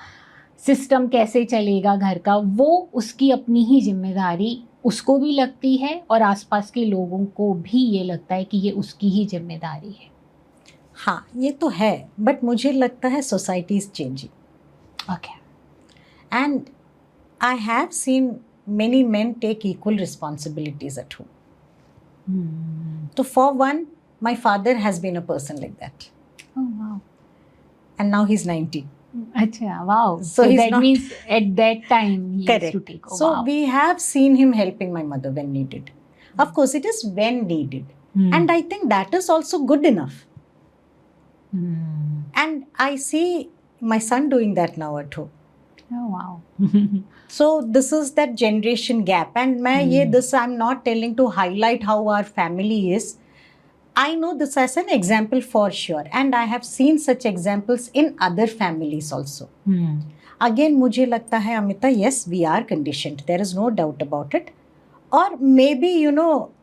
B: सिस्टम कैसे चलेगा घर का, वो उसकी अपनी ही जिम्मेदारी उसको भी लगती है और आसपास के लोगों को भी ये लगता है कि ये उसकी ही जिम्मेदारी है।
A: हाँ, ये तो है, बट मुझे लगता है society is changing
B: okay.
A: And I have seen many men take equal responsibilities at home. So for one, my father has been a person like that.
B: Oh wow.
A: And now he's 90.
B: अच्छा, wow.
A: So he's
B: that
A: not-
B: means at that time he used
A: Correct.
B: to take. Oh,
A: So
B: wow.
A: we have seen him helping my mother when needed. Of course, it is when needed. And I think that is also good enough. And I see my son doing that now at home.
B: Oh wow.
A: So this is that generation gap. And I'm not telling to highlight how our family is. I know this as an example for sure. And I have seen such examples in other families also. Again, मुझे लगता है Amita, yes, we are conditioned. There is no doubt about it. Or maybe,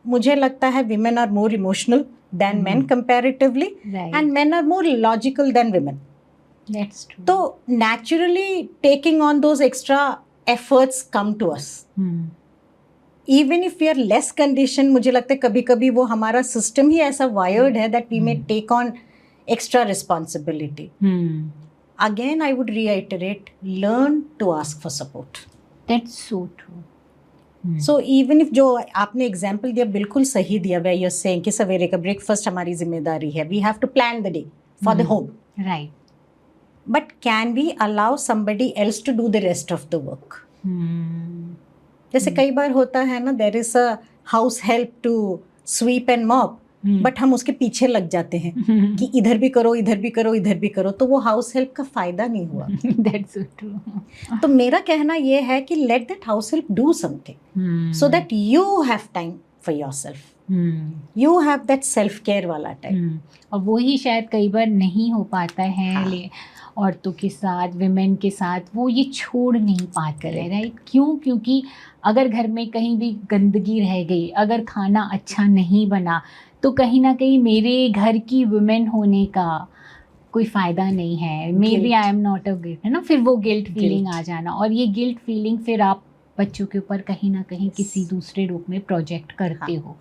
A: मुझे लगता है women are more emotional than men comparatively.
B: Right.
A: And men are more logical than women.
B: That's true.
A: So naturally taking on those extra efforts come to us. Even if we are less conditioned, मुझे लगता है कभी कभी वो हमारा system ही ऐसा wired है that we may take on extra responsibility. Again, I would reiterate, learn to ask for support.
B: That's so true.
A: So even if जो आपने एग्जाम्पल दिया बिल्कुल सही दिया, where you're saying कि सवेरे का ब्रेकफास्ट हमारी जिम्मेदारी है, we have to plan the day for the home.
B: Right.
A: But can we allow somebody else to do the rest of the work? जैसे कई बार होता है ना, there is a house help to sweep and mop, but हम उसके पीछे लग जाते हैं कि इधर भी करो, इधर भी करो, इधर भी करो, तो वो हाउस हेल्प का फायदा नहीं हुआ.
B: That's so true.
A: तो मेरा कहना ये है कि let that house help do something so that you have time for yourself. You have that self care वाला time.
B: और वो ही शायद कई बार नहीं हो पाता है.
A: हाँ.
B: औरतों के साथ, विमेन के साथ वो ये छोड़ नहीं पाते हैं. राइट. क्यों? क्योंकि अगर घर में कहीं भी गंदगी रह गई, अगर खाना अच्छा नहीं बना, तो कहीं ना कहीं मेरे घर की वुमेन होने का कोई फ़ायदा नहीं है. May be I am not a guilt, है ना. फिर वो गिल्ट फीलिंग आ जाना, और ये गिल्ट फीलिंग फिर आप बच्चों के ऊपर कहीं ना कहीं किसी दूसरे रूप में प्रोजेक्ट करते हो.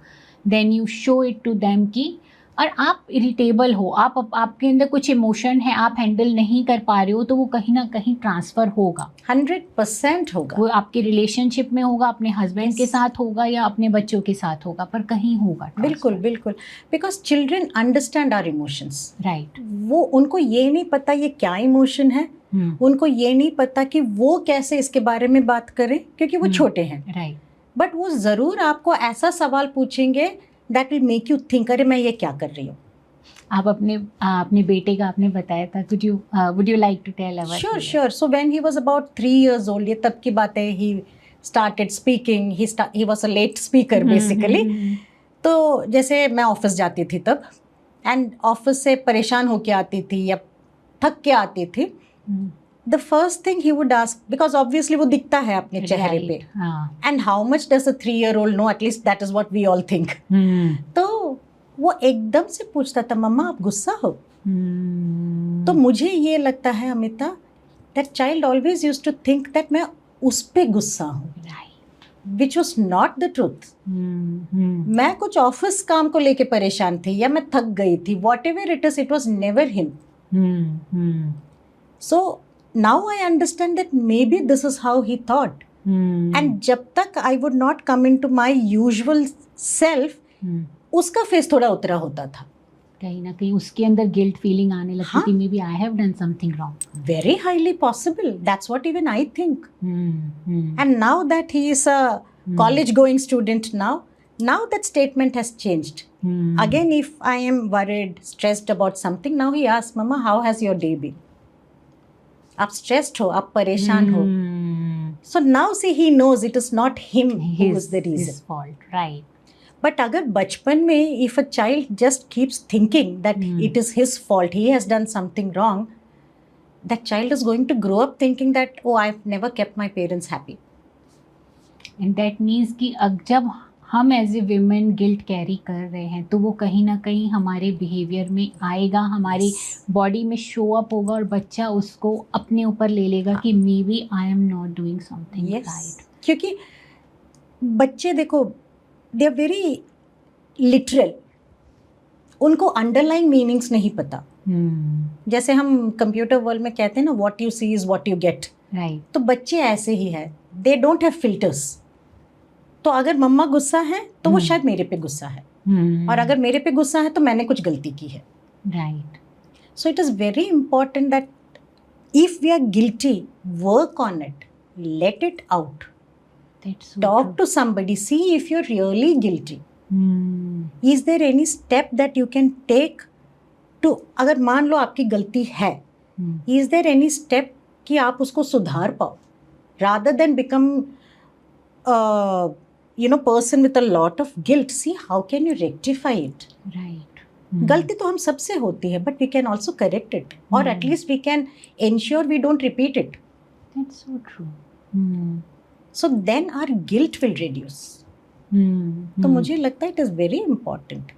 B: Then you show it to them कि, और आप इरिटेबल हो, आपके अंदर कुछ इमोशन है, आप हैंडल नहीं कर पा रहे हो, तो वो कहीं ना कहीं ट्रांसफ़र होगा.
A: 100% होगा.
B: वो आपके रिलेशनशिप में होगा, अपने हस्बैंड के साथ होगा या अपने बच्चों के साथ होगा, पर कहीं होगा.
A: बिल्कुल बिल्कुल. Because children understand our emotions.
B: Right.
A: वो उनको ये नहीं पता ये क्या इमोशन है, उनको ये नहीं पता कि वो कैसे इसके बारे में बात करें, क्योंकि वो छोटे हैं.
B: राइट.
A: बट वो ज़रूर आपको ऐसा सवाल पूछेंगे that will make you think, अरे मैं ये क्या कर रही हूँ.
B: आप अपने बेटे का आपने बताया था, would you like to tell our
A: Sure. So when he was about 3 years old, ये तब की बात है, he started speaking. He was a late speaker basically. तो जैसे मैं ऑफिस जाती थी तब, एंड ऑफिस से परेशान होके आती थी या थक के आती थी, the first thing he would ask, because obviously वो दिखता है अपने चेहरे पे, and how much does a 3-year-old know, at least that is what we all think. तो वो एकदम से पूछता था, मम्मा आप गुस्सा हो. तो मुझे ये लगता है Amita, that child always used to think that मैं उस पे गुस्सा हूँ, which was not the truth. मैं कुछ ऑफिस काम को लेके परेशान थी या मैं थक गई थी, whatever it was never him. So now I understand that maybe this is how he thought. And जब तक I would not come into my usual self, उसका फेस थोड़ा उतरा होता था.
B: कहीं ना कहीं उसके अंदर गिल्ट फीलिंग आने लगती थी, may be I have done something wrong.
A: Very highly possible. That's what even I think. And now that he is a college going student now that statement has changed. Again, if I am worried, stressed about something, now he asks, Mama, how has your day been? आप stressed हो, आप परेशान हो. So now see, he knows it is not him who is the reason.
B: His fault, right.
A: But अगर बचपन में if a child just keeps thinking that it is his fault, he has done something wrong, that child is going to grow up thinking that, oh, I've never kept my parents happy.
B: And that means कि जब हम as a women guilt carry कर रहे हैं तो वो कहीं ना कहीं हमारे बिहेवियर में आएगा, हमारी बॉडी में शो अप होगा और बच्चा उसको अपने ऊपर ले लेगा कि may be I am not doing something right.
A: क्योंकि बच्चे देखो दे आर वेरी लिटरल, उनको अंडरलाइन मीनिंग्स नहीं पता। जैसे हम कंप्यूटर वर्ल्ड में कहते हैं ना, what you see is what you get,
B: right.
A: तो बच्चे ऐसे ही है, दे डोंट हैव फिल्टर्स। तो अगर मम्मा गुस्सा है तो वो शायद मेरे पे गुस्सा है, और अगर मेरे पे गुस्सा है तो मैंने कुछ गलती की है,
B: right.
A: So it is very important that if we are guilty, work on it, let it out, talk to somebody, see if you're really guilty. Is there any step that you can take to, अगर मान लो आपकी गलती है, is there any step कि आप उसको सुधार पाओ, rather than become person with a lot of guilt, see how can you rectify it.
B: Right.
A: गलती तो हम सबसे होती है, but we can also correct it, or at least we can ensure we don't repeat it.
B: That's so true.
A: So then our guilt will reduce. तो मुझे लगता है it is very important.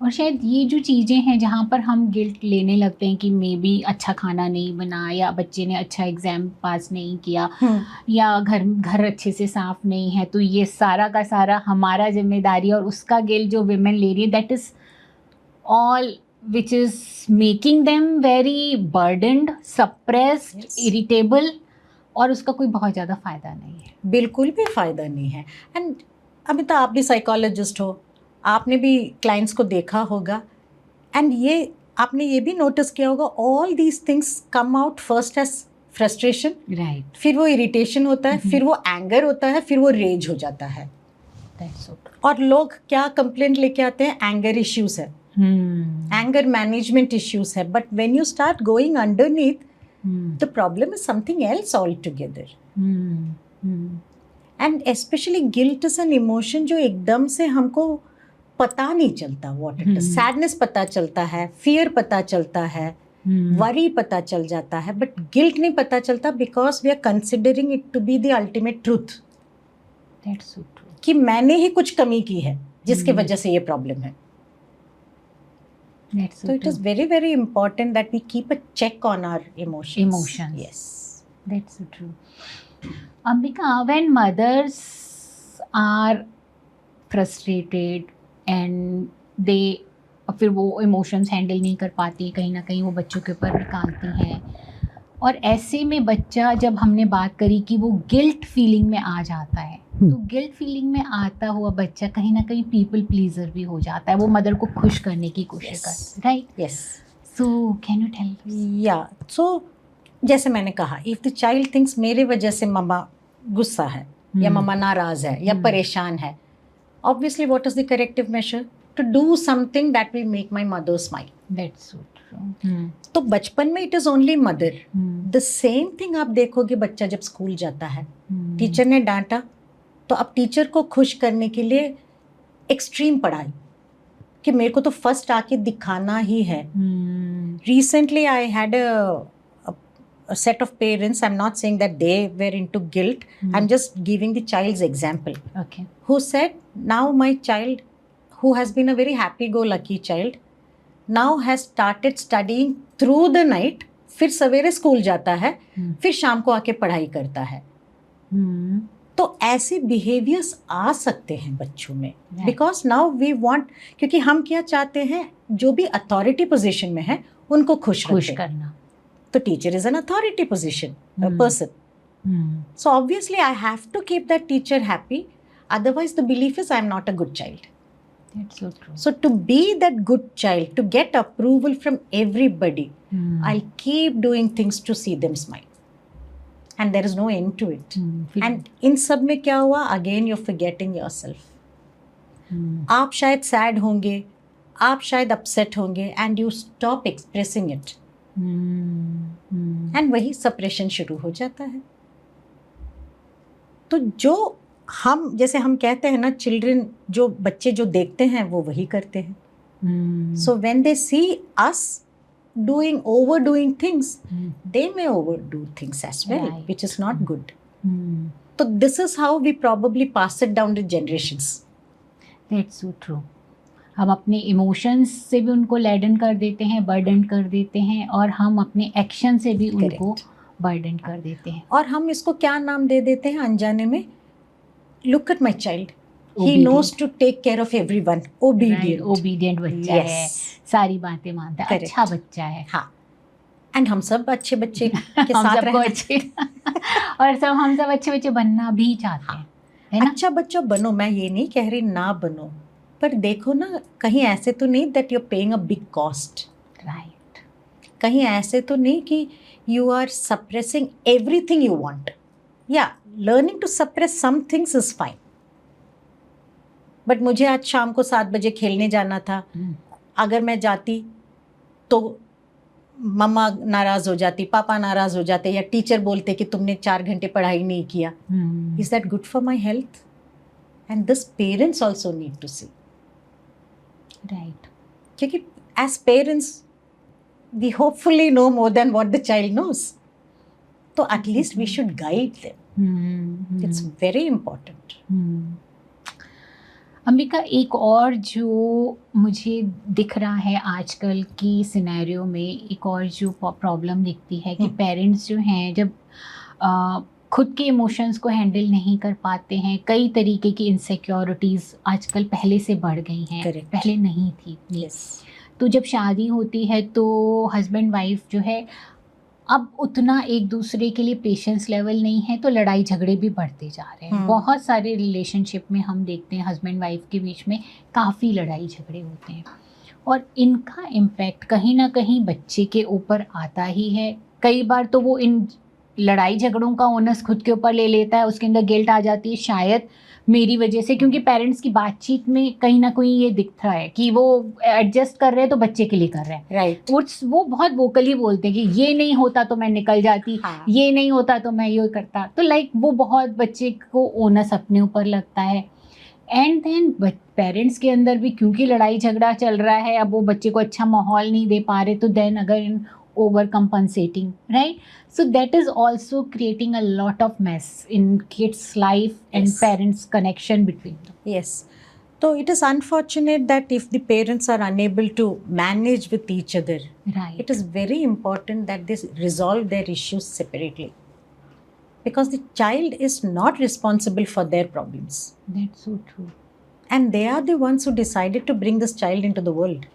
B: और शायद ये जो चीज़ें हैं जहाँ पर हम गिल्ट लेने लगते हैं कि मे बी अच्छा खाना नहीं बना, या बच्चे ने अच्छा एग्ज़ाम पास नहीं किया, या घर अच्छे से साफ नहीं है, तो ये सारा का सारा हमारा जिम्मेदारी, और उसका गिल्ट जो विमेन ले रही है, that is all which is making them very burdened, suppressed, irritable, और उसका कोई बहुत ज़्यादा फ़ायदा नहीं है।
A: बिल्कुल भी फ़ायदा नहीं है। एंड अभी तो आप भी साइकोलॉजिस्ट हो, आपने भी क्लाइंट्स को देखा होगा, एंड ये आपने ये भी नोटिस किया होगा, all these things come out first as frustration,
B: right,
A: फिर वो इरिटेशन होता है, फिर वो एंगर होता है, फिर वो रेज हो जाता है। और लोग क्या कंप्लेंट लेके आते हैं, एंगर इश्यूज है, एंगर मैनेजमेंट इश्यूज है, but when you start going underneath, the problem is something else altogether. And especially guilt is an emotion जो एकदम से हमको पता नहीं चलता what it is. Sadness पता चलता है, fear पता चलता है, worry पता चल जाता है, but guilt नहीं पता चलता because we are considering it to be the ultimate truth.
B: That's so true.
A: कि मैंने ही कुछ कमी की है जिसके वजह से ये प्रॉब्लम है. So it is very, very important that we keep a check on our emotions. Yes.
B: That's so true. Ambika, when mothers are frustrated and they फिर वो इमोशंस हैंडल नहीं कर पाती, कहीं ना कहीं वो बच्चों के ऊपर निकालती हैं, और ऐसे में बच्चा, जब हमने बात करी कि वो गिल्ट फीलिंग में आ जाता है, तो गिल्ट फीलिंग में आता हुआ बच्चा कहीं ना कहीं पीपल प्लीजर भी हो जाता है, वो मदर को खुश करने की कोशिश करता है, right?
A: Yes.
B: So can you tell?
A: या सो जैसे मैंने कहा, इफ द चाइल्ड थिंक्स मेरे वजह से मम्मा गुस्सा है, या मम्मा नाराज है, या परेशान है, obviously what is the corrective measure? To do something that will make my mother smile.
B: That's so true.
A: तो बचपन में it is only mother. The same thing आप देखोगे, बच्चा जब स्कूल जाता है, टीचर ने डांटा, तो अब टीचर को खुश करने के लिए एक्सट्रीम पढ़ाई, कि मेरे को तो फर्स्ट आके दिखाना ही है. Recently I had a set of parents, I'm not saying that they were into guilt, I'm just giving the child's example,
B: okay,
A: who said, now my child, who has been a very happy-go-lucky child, now has started studying through the night, फिर सवेरे school जाता है, फिर शाम को आके पढ़ाई करता है. तो ऐसे बिहेवियर्स आ सकते हैं बच्चों में, बिकॉज नाउ वी वांट, क्योंकि हम क्या चाहते हैं, जो भी अथॉरिटी पोजीशन में है उनको खुश
B: करना.
A: तो teacher is an authority position person, so obviously I have to keep that teacher happy, otherwise the belief is I am not a good child.
B: That's so true.
A: So to be that good child, to get approval from everybody, I'll keep doing things to see them smile. And there is no end to it. And in सब में क्या हुआ? Again you're forgetting yourself. आप शायद sad होंगे, आप शायद upset होंगे, and you stop expressing it. And वही suppression शुरू हो जाता है. तो जो हम, जैसे हम कहते हैं ना, चिल्ड्रन, जो बच्चे जो देखते हैं वो वही करते हैं. So when they see us doing overdoing things, they may overdo things as well,
B: right,
A: which is not good. So this is how we probably pass it down to generations.
B: That's so true. हम अपने emotions से भी उनको laden कर देते हैं, burden कर देते हैं, और हम अपने एक्शन से भी उनको बर्डन कर देते हैं।
A: और हम इसको क्या नाम दे देते हैं अनजाने में, look at my child, he knows to take care of everyone,
B: obedient बच्चा है, सारी बातें मानता है, अच्छा बच्चा है।
A: हाँ, एंड हम सब अच्छे बच्चे के
B: हम
A: साथ
B: सबको
A: रहना
B: अच्छे और हम सब अच्छे बच्चे बनना भी चाहते हैं, है ना?
A: अच्छा बच्चा बनो, मैं ये नहीं कह रही ना बनो, पर देखो ना कहीं ऐसे तो नहीं that you are paying a big cost,
B: right?
A: कहीं ऐसे तो नहीं कि you are suppressing everything you want. या learning to suppress some things is fine, but मुझे आज शाम को 7 बजे खेलने जाना था, अगर मैं जाती तो मम्मा नाराज हो जाती, पापा नाराज हो जाते, या टीचर बोलते कि तुमने 4 घंटे पढ़ाई नहीं किया। Is that good for my health? And this parents also need to see,
B: right?
A: क्योंकि as parents we hopefully know more than what the child knows, तो at least we should guide them, it's very important.
B: Ambika, एक और जो मुझे दिख रहा है आजकल की सिनेरियो में, एक और जो प्रॉब्लम दिखती है कि पेरेंट्स जो हैं जब खुद के इमोशंस को हैंडल नहीं कर पाते हैं, कई तरीके की इनसिक्योरिटीज़ आजकल पहले से बढ़ गई हैं, पहले नहीं थी।
A: yes.
B: तो जब शादी होती है तो हस्बैंड वाइफ जो है अब उतना एक दूसरे के लिए पेशेंस लेवल नहीं है, तो लड़ाई झगड़े भी बढ़ते जा रहे हैं। बहुत सारे रिलेशनशिप में हम देखते हैं हस्बैंड वाइफ के बीच में काफ़ी लड़ाई झगड़े होते हैं, और इनका इम्पैक्ट कहीं ना कहीं बच्चे के ऊपर आता ही है। कई बार तो वो इन लड़ाई झगड़ों का ओनस खुद के ऊपर ले लेता है, उसके अंदर गिल्ट आ जाती है, शायद मेरी वजह से, क्योंकि पेरेंट्स की बातचीत में कहीं ना कहीं ये दिखता है कि वो एडजस्ट कर रहे हैं तो बच्चे के लिए कर रहे हैं,
A: राइट?
B: वो बहुत वोकली बोलते हैं कि ये नहीं होता तो मैं निकल जाती,
A: हाँ.
B: ये नहीं होता तो मैं ये करता, तो लाइक वो बहुत बच्चे को ओनस अपने ऊपर लगता है। एंड देन पेरेंट्स के अंदर भी क्योंकि लड़ाई झगड़ा चल रहा है, अब वो बच्चे को अच्छा माहौल नहीं दे पा रहे, तो देन अगर इन overcompensating, right? So that is also creating a lot of mess in kids' life and parents' connection between them.
A: Yes. So it is unfortunate that if the parents are unable to manage with each other,
B: right,
A: it is very important that they resolve their issues separately, because the child is not responsible for their problems.
B: That's so true.
A: And they are the ones who decided to bring this child into the world.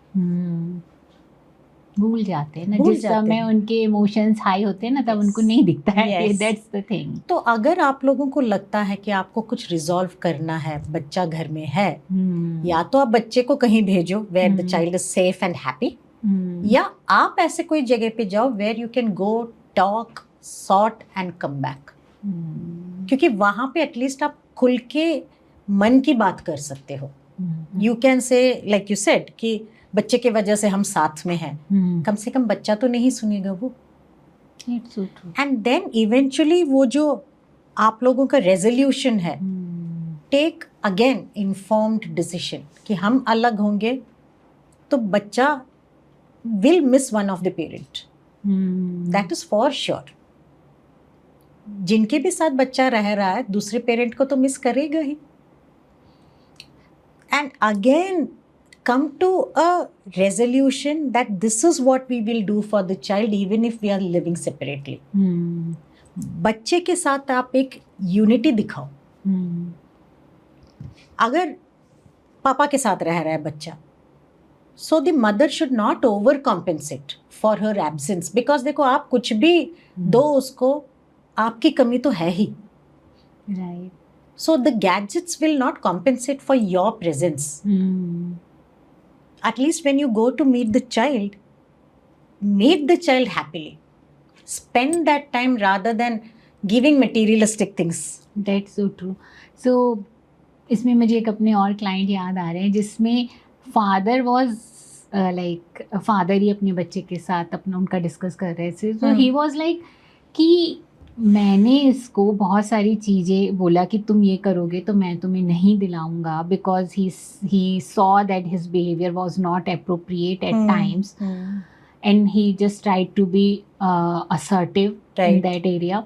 B: भूल जाते हैं ना, जिस समय उनके emotions high होते हैं ना, तब उनको नहीं दिखता है। That's the thing.
A: तो अगर आप लोगों को लगता है कि आपको कुछ रिजॉल्व करना है, बच्चा घर में है, या तो आप बच्चे को कहीं भेजो where the child is safe and happy, या आप ऐसे कोई जगह पे जाओ where you can go talk sort and come back, क्योंकि वहां पे एटलीस्ट आप खुल के मन की बात कर सकते हो। You can say like you said कि बच्चे के वजह से हम साथ में हैं, कम से कम बच्चा तो नहीं सुनेगा वो। एंड देन इवेंचुअली वो जो आप लोगों का रेजोल्यूशन है, टेक अगेन इन्फॉर्म्ड डिसीजन कि हम अलग होंगे तो बच्चा will miss one of the parent, that is for sure. जिनके भी साथ बच्चा रह रहा है दूसरे पेरेंट को तो मिस करेगा ही। And again come to a resolution that this is what we will do for the child even if we are living separately. बच्चे के साथ आप एक यूनिटी दिखाओ। अगर पापा के साथ रह रहा है बच्चा, so the mother should not overcompensate for her absence, because देखो आप कुछ भी दो उसको, आपकी कमी तो है ही,
B: right?
A: So the gadgets will not compensate for your presence. At least when you go to meet the child happily. Spend that time rather than giving materialistic things.
B: That's so true. So इसमें मुझे एक अपने और client याद आ रहे हैं जिसमें father was like father ही अपने बच्चे के साथ अपना उनका डिस्कस कर रहे थे। तो ही वॉज लाइक कि मैंने इसको बहुत सारी चीज़ें बोला कि तुम ये करोगे तो मैं तुम्हें नहीं दिलाऊंगा, because he saw that his behaviour was not appropriate at times, and he just tried to be assertive in that area.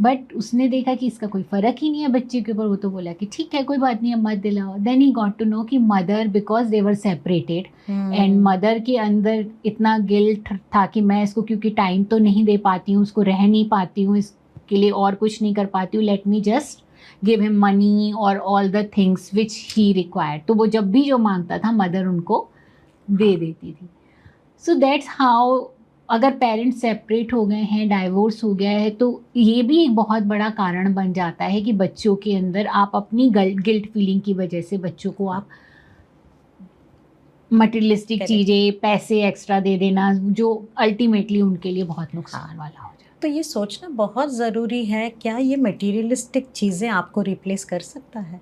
B: But उसने देखा कि इसका कोई फ़र्क ही नहीं है बच्चे के ऊपर, वो तो बोला कि ठीक है कोई बात नहीं, अब मत दिलाओ. Then he got to know कि mother, because they were separated, and mother के अंदर इतना गिल्ट था कि मैं इसको क्योंकि टाइम तो नहीं दे पाती हूँ, उसको रह नहीं पाती हूँ, इसके लिए और कुछ नहीं कर पाती हूँ, let me just give him money और all the things which he required. तो वो जब भी जो मांगता था मदर उनको दे देती थी. सो दैट्स हाउ, अगर पेरेंट्स सेपरेट हो गए हैं, डाइवोर्स हो गया है, तो ये भी एक बहुत बड़ा कारण बन जाता है कि बच्चों के अंदर आप अपनी गिल्ट फीलिंग की वजह से बच्चों को आप मटेरियलिस्टिक चीज़ें, पैसे एक्स्ट्रा दे देना, जो अल्टीमेटली उनके लिए बहुत नुकसान वाला हो जाए.
A: तो ये सोचना बहुत ज़रूरी है, क्या ये मटेरियलिस्टिक चीज़ें आपको रिप्लेस कर सकता है?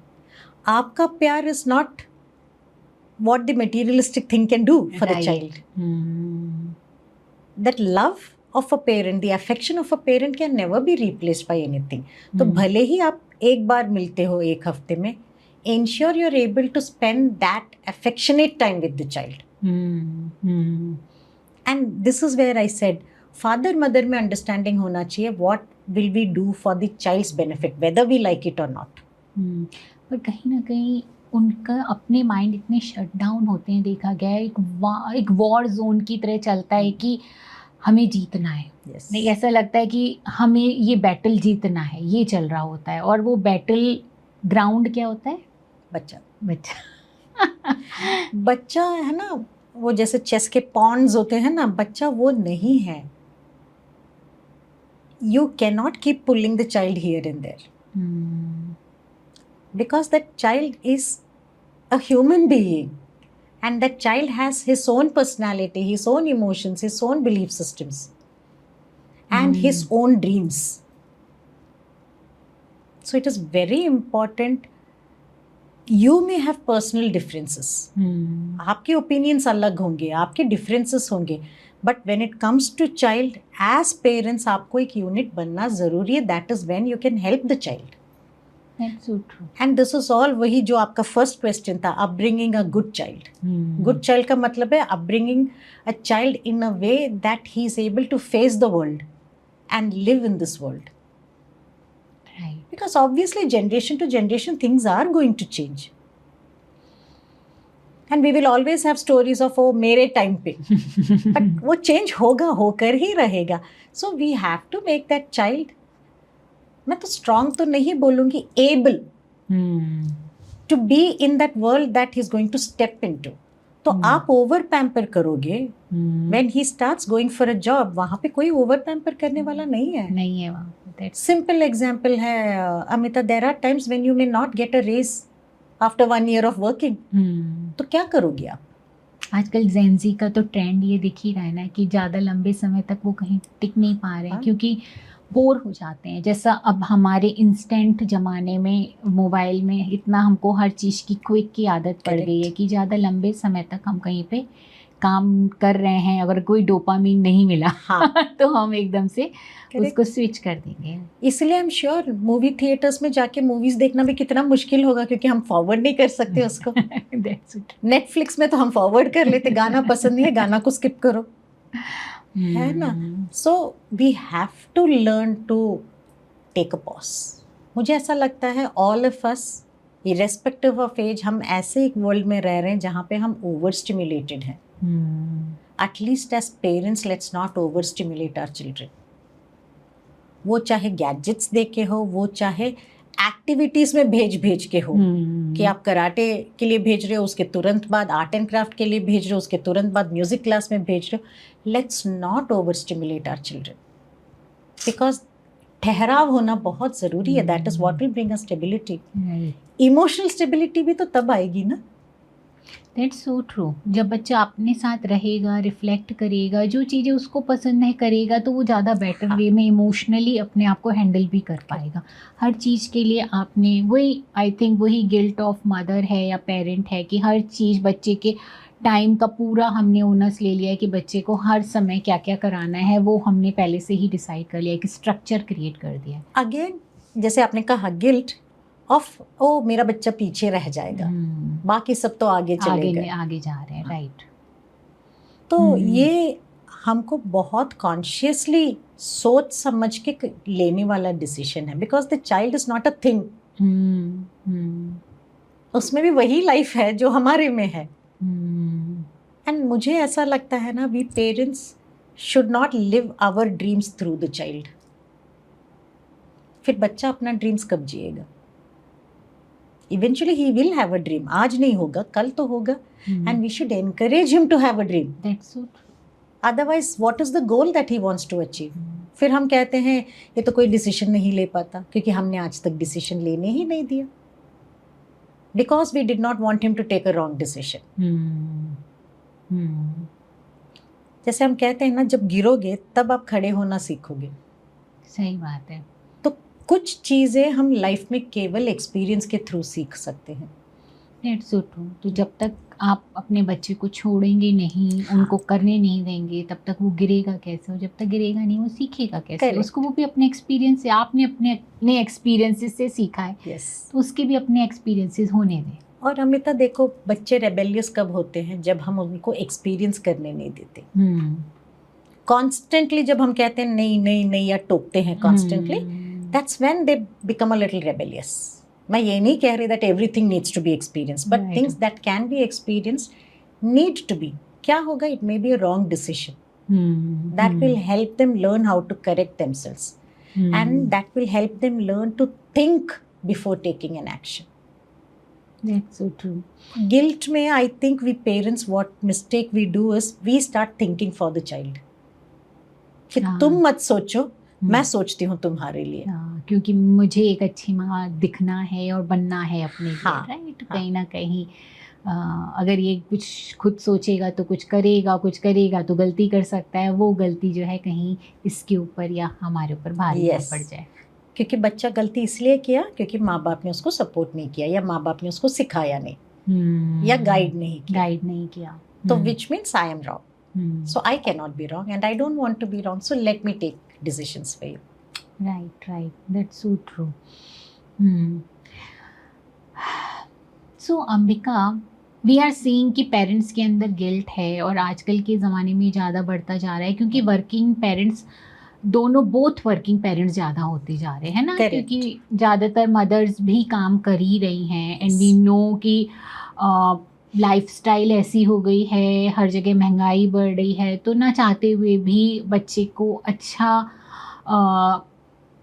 A: आपका प्यार is not what the materialistic thing can do for the child. That love of a parent, the affection of a parent can never be replaced by anything. तो भले ही आप एक बार मिलते हो एक हफ्ते में, ensure you're able to spend that affectionate time with the child. And this is where I said, father mother में understanding होना चाहिए, what will we do for the child's benefit, whether we like it or not.
B: पर कहीं ना कहीं उनका अपने mind इतने शट डाउन होते हैं, देखा गया है, एक वॉर जोन की तरह चलता है कि हमें जीतना है. नहीं, ऐसा लगता है कि हमें ये बैटल जीतना है, ये चल रहा होता है. और वो बैटल ग्राउंड क्या होता है?
A: बच्चा.
B: बच्चा
A: बच्चा है ना, वो जैसे चेस के पॉन्स होते हैं ना, बच्चा वो नहीं है. You can not keep pulling the child here and there, because that child is a human being, and that child has his own personality, his own emotions, his own belief systems, and his own dreams. So it is very important. You may have personal differences. आपके opinions अलग होंगे, आपके differences होंगे, but when it comes to child, as parents आपको एक unit बनना ज़रूरी है. That is when you can help the child.
B: That's so true.
A: And this is all वही जो आपका फर्स्ट क्वेश्चन था, upbringing a good child. Good child का मतलब है upbringing a child in a way that he is able to face the world and live in this world.
B: Right.
A: Because obviously generation to generation things are going to change. And we will always have stories of oh मेरे time पे, but वो change होगा, होकर ही रहेगा. So we have to make that child, मैं तो strong तो नहीं बोलूँगी, able to be in that world that he is going to step into. तो आप ओवर पैम्पर करोगे, when he starts going for a job, वहाँ पे कोई ओवर पैम्पर करने वाला नहीं है वहाँ. सिंपल एग्जाम्पल है Amita, there are times when you may not get a raise after 1 year of working. तो क्या करोगे आप?
B: आजकल जेनजी का तो ट्रेंड ये दिख ही रहा है ना कि ज़्यादा लंबे समय तक वो कहीं टिक नहीं पा रहे हैं, क्योंकि बोर हो जाते हैं. जैसा अब हमारे इंस्टेंट ज़माने में मोबाइल में इतना हमको हर चीज़ की क्विक की आदत पड़ गई है कि ज़्यादा लंबे समय तक हम कहीं पे काम कर रहे हैं, अगर कोई डोपामीन नहीं मिला तो हम एकदम से उसको स्विच कर देंगे.
A: इसलिए I am sure movie theatres में जाके मूवीज़ देखना भी कितना मुश्किल होगा, क्योंकि हम फॉरवर्ड नहीं कर सकते उसको. नेटफ्लिक्स में तो हम फॉरवर्ड कर लेते, गाना पसंद नहीं है, गाना को स्किप करो, है ना. So we have to learn to take a pause. मुझे ऐसा लगता है all of us irrespective of age, हम ऐसे एक वर्ल्ड में रह रहे हैं जहाँ पे हम ओवर स्टिमुलेटेड हैं. At least as parents let's not over stimulate our children. वो चाहे गैजेट्स दे के हो, वो चाहे एक्टिविटीज़ में भेज के हो, कि आप कराटे के लिए भेज रहे हो, उसके तुरंत बाद आर्ट एंड क्राफ्ट के लिए भेज रहे हो, उसके तुरंत बाद म्यूज़िक क्लास में भेज रहे हो. Let's not over stimulate our children, because ठहराव होना बहुत ज़रूरी है. That is what will bring a stability. Emotional stability भी तो तब आएगी ना.
B: That's so true. जब बच्चा अपने साथ रहेगा, रिफ्लेक्ट करेगा, जो चीज़ें उसको पसंद है करेगा, तो वो ज़्यादा बेटर वे में इमोशनली अपने आप को हैंडल भी कर पाएगा. हर चीज़ के लिए आपने वही, आई थिंक वही गिल्ट ऑफ मदर है या पेरेंट है कि हर चीज़ बच्चे के टाइम का पूरा हमने ओनस ले लिया है कि बच्चे को हर समय क्या क्या कराना है, वो हमने पहले से ही डिसाइड कर लिया है, कि स्ट्रक्चर क्रिएट कर दिया.
A: अगेन जैसे आपने कहा, गिल्ट ऑफ ओ मेरा बच्चा पीछे रह जाएगा, बाकी सब तो आगे चले गए,
B: आगे जा रहे हैं. राइट.
A: तो ये हमको बहुत कॉन्शियसली सोच समझ के लेने वाला डिसीजन है, because the child is not a thing. उसमें भी वही लाइफ है जो हमारे में है। एंड मुझे ऐसा लगता है ना, we parents should not live our dreams through the child. फिर बच्चा अपना ड्रीम्स कब जिएगा? Eventually he will have a dream, आज नहीं होगा कल तो होगा, and we should encourage him to have a dream.
B: That's so true.
A: Otherwise what is the goal that he wants to achieve? फिर हम कहते हैं ये तो कोई डिसीजन नहीं ले पाता, क्योंकि हमने आज तक डिसीजन लेने ही नहीं दिया, because we did not want him to take a wrong decision. जैसे हम कहते हैं ना, जब गिरोगे तब आप खड़े होना सीखोगे।
B: सही बात है।
A: तो कुछ चीज़ें हम लाइफ में केवल एक्सपीरियंस के थ्रू सीख सकते हैं।
B: That's so true. तो जब तक आप अपने बच्चे को छोड़ेंगे नहीं, उनको करने नहीं देंगे, तब तक वो गिरेगा कैसे? और जब तक गिरेगा नहीं, वो सीखेगा कैसे?
A: Correct.
B: उसको वो भी अपने एक्सपीरियंस से, आपने अपने एक्सपीरियंसेस से सीखा है,
A: Yes.
B: तो उसके भी अपने एक्सपीरियंसेस होने दें।
A: और अमिता देखो, बच्चे रेबेलियस कब होते हैं? जब हम उनको एक्सपीरियंस करने नहीं देते। कॉन्स्टेंटली जब हम कहते हैं नहीं नहीं नहीं, या टोकते हैं constantly, that's when they become a little rebellious. मैं ये नहीं कह रही that everything needs to be experience, but
B: Right.
A: Things that can be experience need to be. क्या होगा? It may be a wrong decision that will help them learn how to correct themselves, and that will help them learn to think before taking an action.
B: That's so true.
A: Guilt में I think we parents what mistake we do is we start thinking for the child कि
B: हाँ.
A: तुम मत सोचो, मैं सोचती हूँ तुम्हारे लिए।
B: क्योंकि मुझे एक अच्छी माँ दिखना है और बनना है अपने लिए,
A: हाँ,
B: राइट?
A: हाँ.
B: कहीं ना कहीं अगर ये कुछ खुद सोचेगा तो कुछ करेगा तो गलती कर सकता है, वो गलती जो है कहीं इसके ऊपर या हमारे ऊपर भारी ना
A: Yes.
B: पड़ जाए।
A: क्योंकि बच्चा गलती इसलिए किया क्योंकि माँ बाप ने उसको सपोर्ट नहीं किया, या माँ बाप ने उसको सिखाया नहीं, या गाइड नहीं किया। तो which means I am wrong, so I can not be wrong and I don't want to be wrong, so let me take decisions for you.
B: Right, that's so true. So Ambika, we are seeing कि parents के अंदर guilt है, और आजकल के ज़माने में ज़्यादा बढ़ता जा रहा है, क्योंकि working parents both working parents ज़्यादा होते जा रहे हैं ना।
A: Correct.
B: क्योंकि ज़्यादातर मदर्स भी काम कर ही रही हैं, एंड
A: Yes.
B: वी नो कि लाइफस्टाइल ऐसी हो गई है, हर जगह महंगाई बढ़ रही है, तो ना चाहते हुए भी बच्चे को अच्छा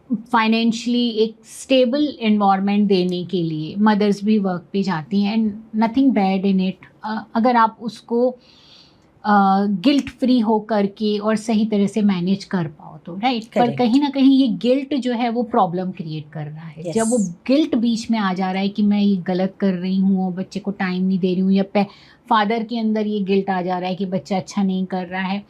B: फाइनेंशियली एक स्टेबल एनवायरनमेंट देने के लिए मदर्स भी वर्क पे जाती हैं, and nothing bad in it, अगर आप उसको गिल्ट फ्री हो करके और सही तरह से मैनेज कर पाओ तो, राइट? पर कहीं ना कहीं ये गिल्ट जो है वो प्रॉब्लम क्रिएट कर रहा है।
A: Yes.
B: जब वो गिल्ट बीच में आ जा रहा है कि मैं ये गलत कर रही हूँ, बच्चे को टाइम नहीं दे रही हूँ, या फादर के अंदर ये गिल्ट आ जा रहा है कि बच्चा अच्छा नहीं कर रहा है,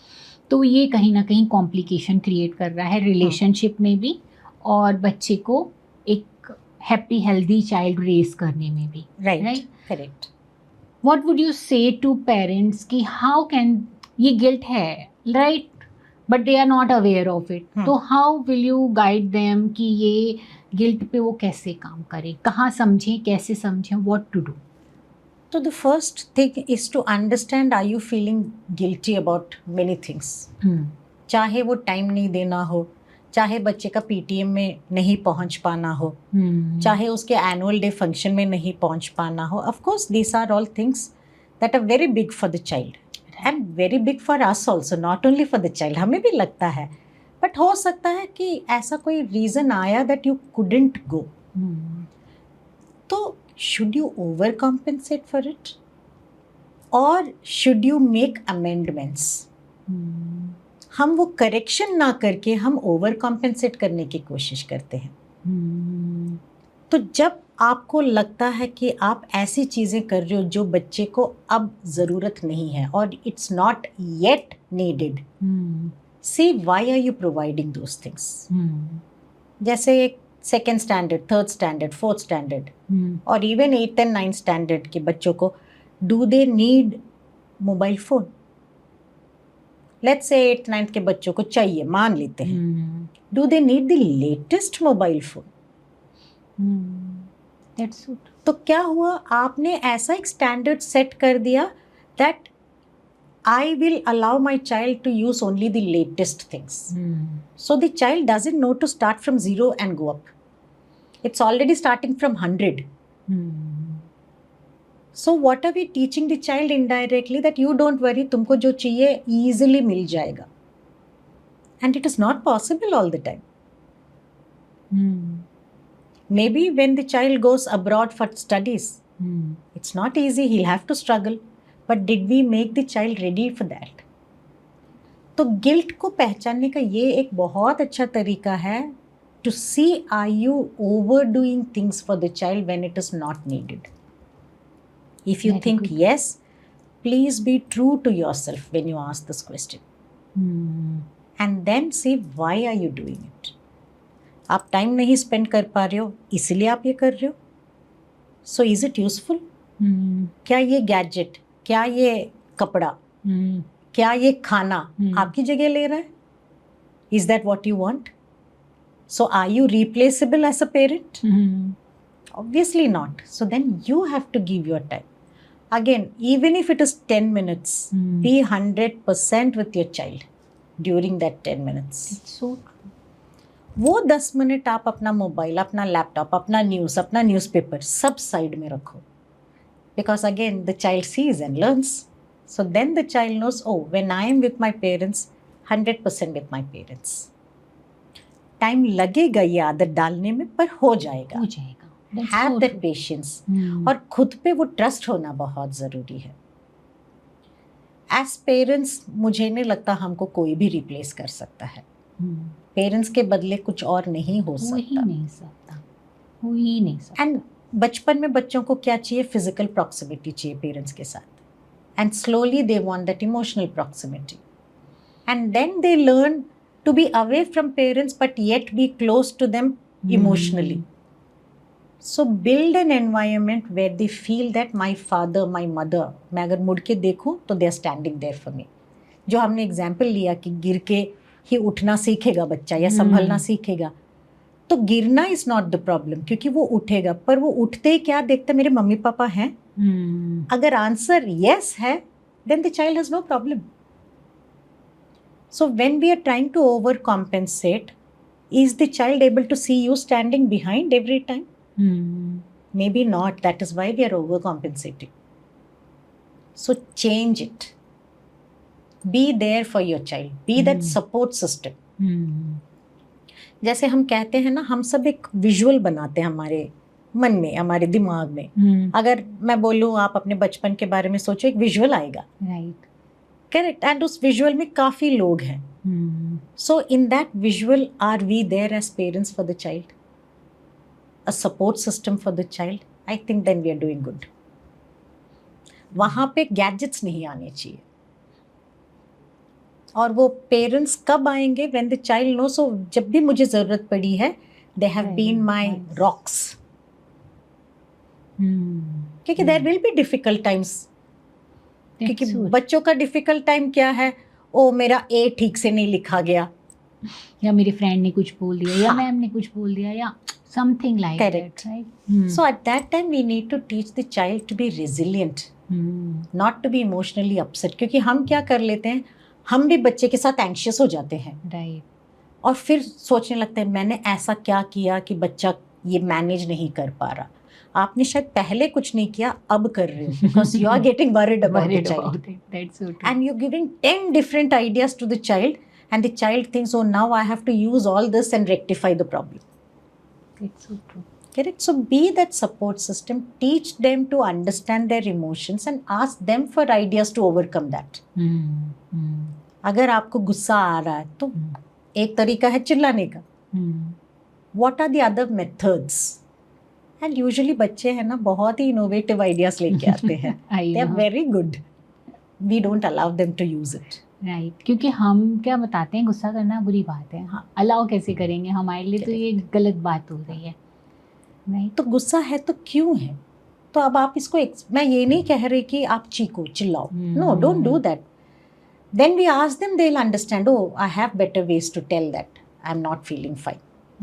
B: तो ये कहीं ना कहीं कॉम्प्लिकेशन क्रिएट कर रहा है रिलेशनशिप में भी, और बच्चे को एक हैप्पी हेल्दी चाइल्ड रेस करने में भी,
A: right? Correct.
B: What would you say to parents कि how can, ये guilt है, right? But they are not aware of it. तो how will you guide them कि ये guilt पे वो कैसे काम करें, कहाँ समझें, कैसे समझें, what to do?
A: So the first thing is to understand, are you feeling guilty about many things? चाहे वो टाइम नहीं देना हो, चाहे बच्चे का पीटीएम में नहीं पहुंच पाना हो, चाहे उसके एनुअल डे फंक्शन में नहीं पहुंच पाना हो, of course these are all things that are very big for the child and very big for us also, not only for the child. हमें भी लगता है, बट हो सकता है कि ऐसा कोई रीज़न आया दैट यू कुडंट गो, तो should you over compensate for it और शुड यू मेक अमेंडमेंट्स? हम वो करेक्शन ना करके हम ओवर कॉम्पेंसेट करने की कोशिश करते हैं। तो जब आपको लगता है कि आप ऐसी चीज़ें कर रहे हो जो बच्चे को अब ज़रूरत नहीं है और it's not yet needed, see why are you providing those things. जैसे एक second standard, third standard, fourth standard और even 8th and 9th standard के बच्चों को do they need mobile phone? Let's say 8th 9th के बच्चों को चाहिए, मान लेते हैं, do they need the latest mobile phone? तो क्या हुआ, आपने ऐसा एक स्टैंडर्ड सेट कर दिया that I will allow my child to use only the latest things. So the child doesn't know to start from 0 and go up. It's already starting from 100. So what are we teaching the child indirectly? That you don't worry, तुमको जो चाहिए easily मिल जाएगा. And it is not possible all the time. Maybe when the child goes abroad for studies, it's not easy, he'll have to struggle. But did we make the child ready for that? तो guilt को पहचानने का ये एक बहुत अच्छा तरीका है to see are you overdoing things for the child when it is not needed. If you
B: Very
A: think
B: good.
A: yes, please be true to yourself when you ask this question. And then see why are you doing it. आप time नहीं spend कर पा रहे हो इसलिए आप ये कर रहे हो. So is it useful? क्या ये गैजेट, क्या ये कपड़ा, क्या ये खाना आपकी जगह ले रहा है? Is that what you want? So are you replaceable as a parent? Obviously not. So then you have to give your time. Again, even if it is 10 minutes, be 100% with your child during that 10 minutes.
B: It's so true.
A: वो 10 minute आप अपना mobile, अपना laptop, अपना news, अपना newspaper सब side में रखो. Because again, the child sees and learns. So then the child knows, oh, when I am with my parents, 100% with my parents. Time लगेगा ये आदत डालने में, पर हो जाएगा.
B: हो जाएगा. That's
A: Have
B: so
A: that
B: true.
A: patience. और खुद पे वो ट्रस्ट होना बहुत ज़रूरी है. As parents, मुझे नहीं लगता हमको कोई भी रिप्लेस कर सकता है. पेरेंट्स के बदले कुछ और नहीं हो सकता.
B: हो ही नहीं सकता.
A: एंड बचपन में बच्चों को क्या चाहिए? फिजिकल प्रॉक्सिमिटी चाहिए पेरेंट्स के साथ. And slowly they want that emotional proximity. And then they learn to be away from parents but yet be close to them emotionally. So build an environment where they feel that my father, my mother, मैं अगर मुड़ के देखूँ तो they are standing there for me. जो हमने example लिया कि गिर के ही उठना सीखेगा बच्चा या संभलना सीखेगा, तो गिरना इज नॉट द प्रॉब्लम क्योंकि वो उठेगा. पर वो उठते ही क्या देखता, मेरे मम्मी पापा हैं. अगर आंसर यस है, then the child has no problem. So when we are trying to over compensate, is the child able to see you standing behind every time? May be not. That is why we are over compensating. So change it. Be there for your child. Be that support system. जैसे हम कहते हैं ना, हम सब एक visual बनाते हैं हमारे मन में, हमारे दिमाग में. अगर मैं बोलूँ आप अपने बचपन के बारे में सोचो, एक विजुअल आएगा.
B: राइट.
A: करेक्ट. एंड उस विजुअल में काफ़ी लोग हैं. So in that visual are we there as parents for the child? A support system for the child? I think then we are doing good. वहाँ पे गैजेट्स नहीं आने चाहिए. और वो पेरेंट्स कब आएंगे? When the child know. So जब भी मुझे ज़रूरत पड़ी है, they have been my rocks. क्योंकि there will be difficult times. क्योंकि बच्चों का डिफ़िकल्ट टाइम क्या है? ओ मेरा ए ठीक से नहीं लिखा गया,
B: या मेरी फ्रेंड ने कुछ बोल दिया, या मैम ने कुछ बोल दिया, या something like that. Right.
A: So at that time we need to teach the child to be resilient, not to be emotionally upset. क्योंकि हम क्या कर लेते हैं, हम भी बच्चे के साथ एंशियस हो जाते हैं.
B: राइट.
A: और फिर सोचने लगते हैं मैंने ऐसा क्या किया कि बच्चा ये मैनेज नहीं कर पा रहा. आपने शायद पहले कुछ नहीं किया, अब कर रहे हो, because you are getting worried about the child.
B: That's so true.
A: And you're giving 10 different ideas to the child, and the child thinks, oh, now I have to use all this and rectify the problem.
B: It's so true.
A: Correct? So be that support system. Teach them to understand their emotions and ask them for ideas to overcome that. अगर आपको गुस्सा आ रहा है तो एक तरीका है चिल्लाने का. What are the other methods? And usually बच्चे हैं ना, बहुत ही इनोवेटिव आइडियाज लेके आते हैं. They are very good. We don't allow them to use it.
B: Right. क्योंकि हम क्या बताते हैं, गुस्सा करना बुरी बात है. हाँ, अलाउ कैसे करेंगे? हमारे लिए तो ये गलत बात हो रही है.
A: तो गुस्सा है तो क्यों है? तो अब आप इसको मैं ये नहीं कह रही कि आप चीखो चिल्लाओ. No, don't do that. Then we ask them, they'll understand, oh, I have better ways to tell that I'm not feeling fine.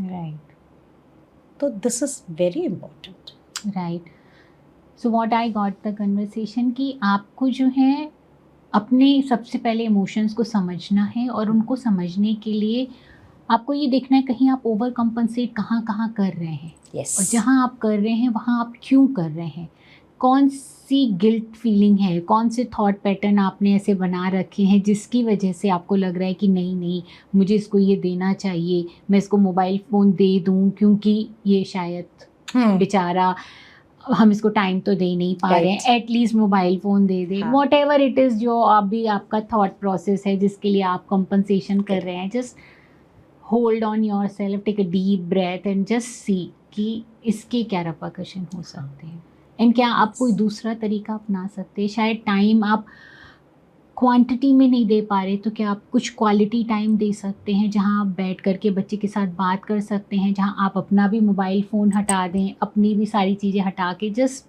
B: Right.
A: So this is very important.
B: Right. So what I got the conversation कि आपको जो है अपने सबसे पहले emotions को समझना है, और उनको समझने के लिए आपको ये देखना है कहीं आप ओवर कंपनसेट कहाँ कहाँ कर रहे हैं,
A: यस
B: और जहाँ आप कर रहे हैं वहाँ आप क्यों कर रहे हैं, कौन सी गिल्ट फीलिंग है, कौन से थॉट पैटर्न आपने ऐसे बना रखे हैं जिसकी वजह से आपको लग रहा है कि नहीं नहीं मुझे इसको ये देना चाहिए, मैं इसको मोबाइल फ़ोन दे दूँ क्योंकि ये शायद बेचारा, हम इसको टाइम तो दे नहीं पा रहे हैं, at least mobile phone they they, what ever it is जो अभी आपका थॉट प्रोसेस है जिसके लिए आप कंपनसेशन कर रहे हैं। Just hold on your self, take a deep breath and just see कि इसके क्या रिपरकशन हो सकते हैं, एंड क्या आप कोई दूसरा तरीका अपना सकते हैं। शायद टाइम आप क्वांटिटी में नहीं दे पा रहे, तो क्या आप कुछ क्वालिटी टाइम दे सकते हैं जहां आप बैठ करके बच्चे के साथ बात कर सकते हैं, जहां आप अपना भी मोबाइल फ़ोन हटा दें, अपनी भी सारी चीज़ें हटा के जस्ट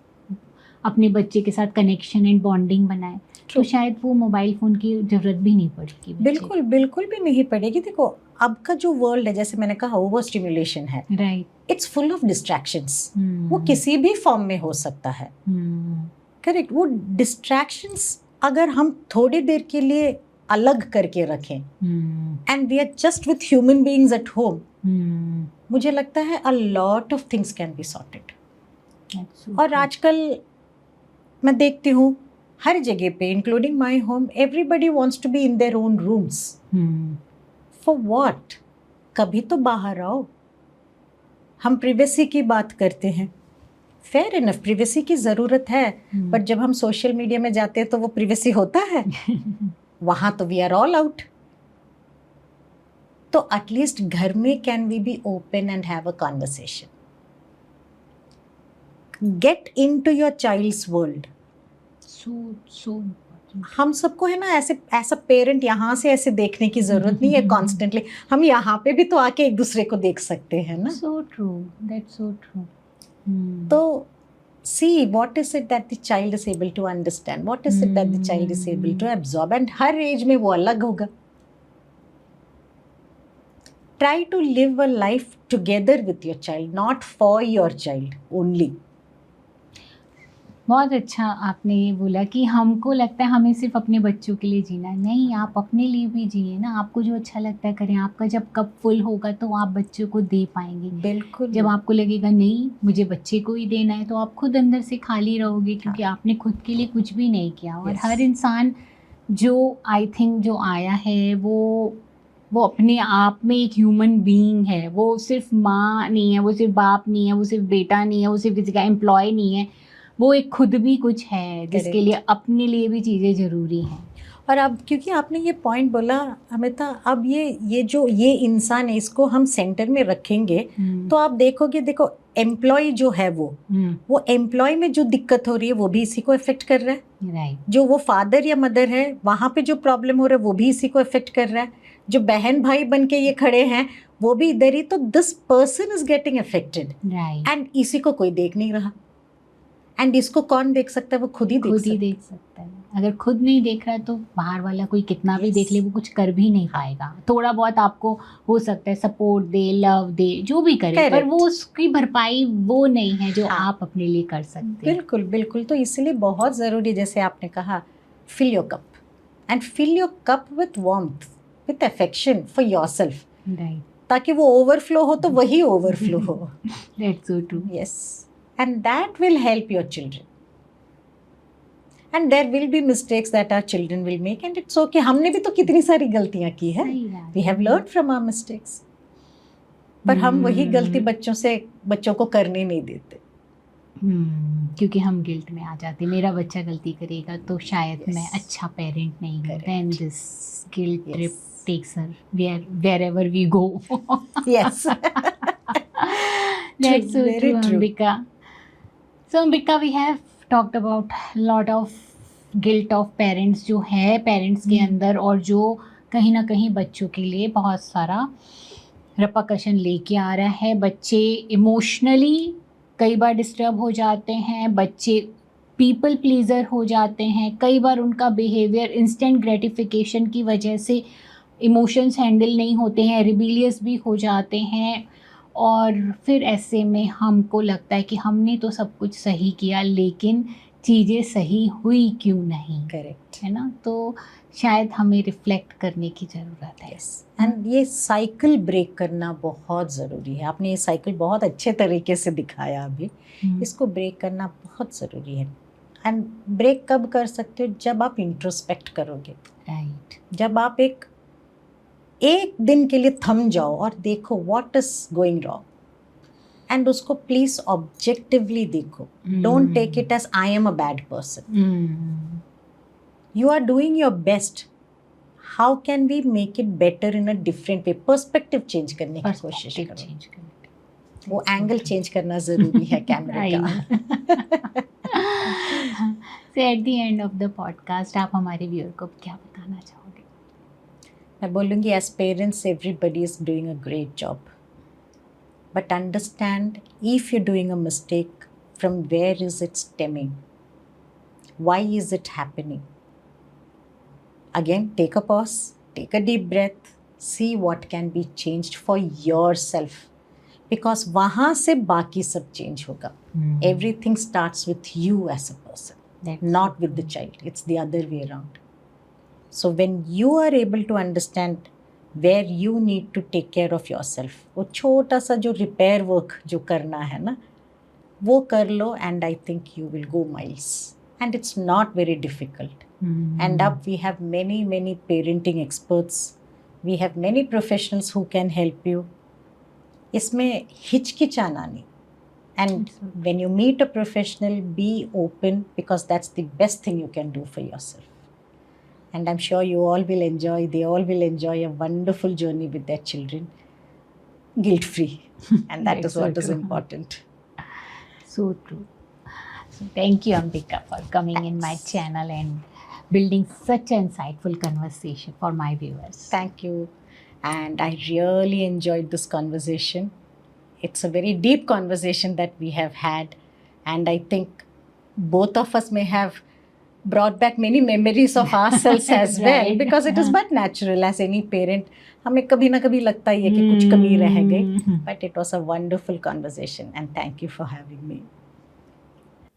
B: अपने बच्चे के साथ कनेक्शन एंड बॉन्डिंग बनाएं, तो शायद वो मोबाइल फ़ोन की ज़रूरत भी नहीं पड़ेगी।
A: बिल्कुल बिल्कुल भी नहीं पड़ेगी। देखो अब का जो वर्ल्ड है, जैसे मैंने कहा ओवर स्टिमुलेशन है,
B: right,
A: it's full of distractions. वो किसी भी फॉर्म में हो सकता है, करेक्ट। वो डिस्ट्रैक्शंस अगर हम थोड़ी देर के लिए अलग करके रखें and we are just with human beings at home, मुझे लगता है a lot of things can be sorted. और आजकल मैं देखती हूँ हर जगह पे, including my home, everybody wants to be in their own rooms. For what? कभी तो बाहर आओ। हम प्रिवेसी की बात करते हैं, फेयर इनफ, प्रिवेसी की ज़रूरत है, बट जब हम सोशल मीडिया में जाते हैं तो वो प्रिवेसी होता है? वहाँ तो वी आर ऑल आउट। तो एटलीस्ट घर में can we be open and have a conversation, get into your child's world. So हम सबको है ना ऐसे, ऐसा पेरेंट यहाँ से ऐसे देखने की जरूरत नहीं है कॉन्स्टेंटली, हम यहाँ पे भी तो आके एक दूसरे को देख सकते हैं ना।
B: So true, that's so true.
A: तो see what is it that the child is able to understand, what is it that the child is able to absorb, and हर एज में वो अलग होगा। try to live a life together with your child, not for your child only।
B: बहुत अच्छा आपने ये बोला कि हमको लगता है हमें सिर्फ अपने बच्चों के लिए जीना है, नहीं, आप अपने लिए भी जिए ना, आपको जो अच्छा लगता है करें। आपका जब कप फुल होगा तो आप बच्चों को दे पाएंगे।
A: बिल्कुल।
B: जब आपको लगेगा नहीं मुझे बच्चे को ही देना है, तो आप खुद अंदर से खाली रहोगे, क्योंकि आपने खुद के लिए कुछ भी नहीं किया। और हर इंसान जो आई थिंक जो आया है वो अपने आप में एक ह्यूमन बीइंग है। वो सिर्फ माँ नहीं है, वो सिर्फ बाप नहीं है, वो सिर्फ बेटा नहीं है, वो सिर्फ किसी का एम्प्लॉय नहीं है, वो एक खुद भी कुछ है जिसके लिए अपने लिए भी चीज़ें ज़रूरी हैं।
A: और अब क्योंकि आपने ये पॉइंट बोला अमिता, अब ये इंसान है, इसको हम सेंटर में रखेंगे तो आप देखोगे, देखो एम्प्लॉय जो है वो एम्प्लॉय में जो दिक्कत हो रही है वो भी इसी को इफेक्ट कर रहा है।
B: राइट।
A: जो वो फादर या मदर है वहाँ पे जो प्रॉब्लम हो रहा है वो भी इसी को इफेक्ट कर रहा है। जो बहन भाई बन के ये खड़े हैं वो भी इधर ही, तो this person is getting affected.
B: Right.
A: And इसी को कोई देख नहीं रहा, एंड इसको कौन देख सकता है? वो खुद ही देख सकता है।
B: अगर खुद नहीं देख रहा है तो बाहर वाला कोई कितना भी देख ले वो कुछ कर भी नहीं पाएगा। थोड़ा बहुत आपको हो सकता है सपोर्ट दे, लव दे, जो भी करे, पर वो उसकी भरपाई वो नहीं है जो आप अपने लिए कर सकते हैं।
A: बिल्कुल बिल्कुल। तो इसलिए बहुत ज़रूरी, जैसे आपने कहा, fill your cup and fill your cup with warmth, with affection for yourself,
B: right,
A: ताकि वो ओवरफ्लो हो तो वही ओवरफ्लो हो।
B: That's so true.
A: Yes, and that will help your children, and there will be mistakes that our children will make, and it's okay। हमने भी तो कितनी सारी गलतियां की है, we have learned from our mistakes, पर हम वही गलती बच्चों को करने नहीं देते।
B: क्योंकि हम गिल्ट में आ जाते, मेरा बच्चा गलती करेगा तो शायद मैं अच्छा पेरेंट नहीं हूँ, then this guilt trip takes her wherever we go।
A: Yes,
B: that's so true, Ambika। So Ambika, we have talked about lot of guilt of parents जो है पेरेंट्स के अंदर, और जो कहीं ना कहीं बच्चों के लिए बहुत सारा रिपरकशन लेके आ रहा है। बच्चे इमोशनली कई बार डिस्टर्ब हो जाते हैं, बच्चे पीपल प्लीज़र हो जाते हैं, कई बार उनका बिहेवियर इंस्टेंट ग्रेटिफिकेशन की वजह से इमोशंस हैंडल नहीं होते हैं, रिबेलियस भी हो जाते हैं। और फिर ऐसे में हमको लगता है कि हमने तो सब कुछ सही किया, लेकिन चीज़ें सही हुई क्यों नहीं,
A: करेक्ट।
B: है ना? तो शायद हमें रिफ्लेक्ट करने की ज़रूरत है।
A: यस, एंड ये साइकिल ब्रेक करना बहुत ज़रूरी है। आपने ये साइकिल बहुत अच्छे तरीके से दिखाया अभी। इसको ब्रेक करना बहुत ज़रूरी है। एंड ब्रेक कब कर सकते हो? जब आप इंट्रोस्पेक्ट करोगे,
B: राइट।
A: जब आप एक दिन के लिए थम जाओ और देखो what is going wrong, and उसको प्लीज ऑब्जेक्टिवली देखो। Don't take it as I am a bad person. You are doing your best, how can we make it better in a different way? Perspective change करने की कोशिश करो। वो angle change करना जरूरी है कैमरे का।
B: So at the end of the podcast आप हमारे व्यूअर को क्या बताना चाहोगे?
A: मैं बोलूँगी as parents everybody is doing a great job, but understand if you doing a mistake from where is it stemming, why is it happening? Again, take a pause, take a deep breath, see what can be changed for yourself. Because वहाँ से बाकी सब change होगा. Everything starts with you as a person, not with the child. It's the other way around. So when you are able to understand where you need to take care of yourself, वो छोटा सा जो repair work जो करना है ना, वो कर लो, and I think you will go miles. And it's not very difficult. And up we have many parenting experts, we have many professionals who can help you. इसमें हिचकिचाना नहीं. And when you meet a professional, be open, because that's the best thing you can do for yourself. And I'm sure you all will enjoy, they all will enjoy a wonderful journey with their children, guilt free. And that is what is important.
B: So true. So thank you, Ambika, for coming in my channel and building such an insightful conversation for my viewers.
A: Thank you. And I really enjoyed this conversation. It's a very deep conversation that we have had. And I think both of us may have brought back many memories of ourselves as well.
B: Right.
A: Because it is but natural as any parent. हमें कभी ना कभी लगता ही है कि कुछ कमी रह गई. But it was a wonderful conversation. And thank you for having me.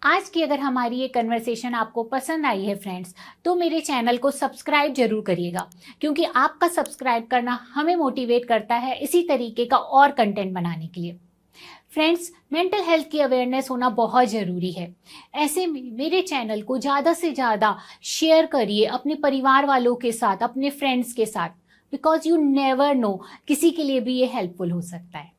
B: आज की अगर हमारी ये कन्वर्सेशन आपको पसंद आई है फ्रेंड्स, तो मेरे चैनल को सब्सक्राइब जरूर करिएगा, क्योंकि आपका सब्सक्राइब करना हमें मोटिवेट करता है इसी तरीके का और कंटेंट बनाने के लिए। फ्रेंड्स, मेंटल हेल्थ की अवेयरनेस होना बहुत ज़रूरी है। ऐसे में मेरे चैनल को ज़्यादा से ज़्यादा शेयर करिए अपने परिवार वालों के साथ, अपने फ्रेंड्स के साथ, बिकॉज यू नेवर नो, किसी के लिए भी ये हेल्पफुल हो सकता है।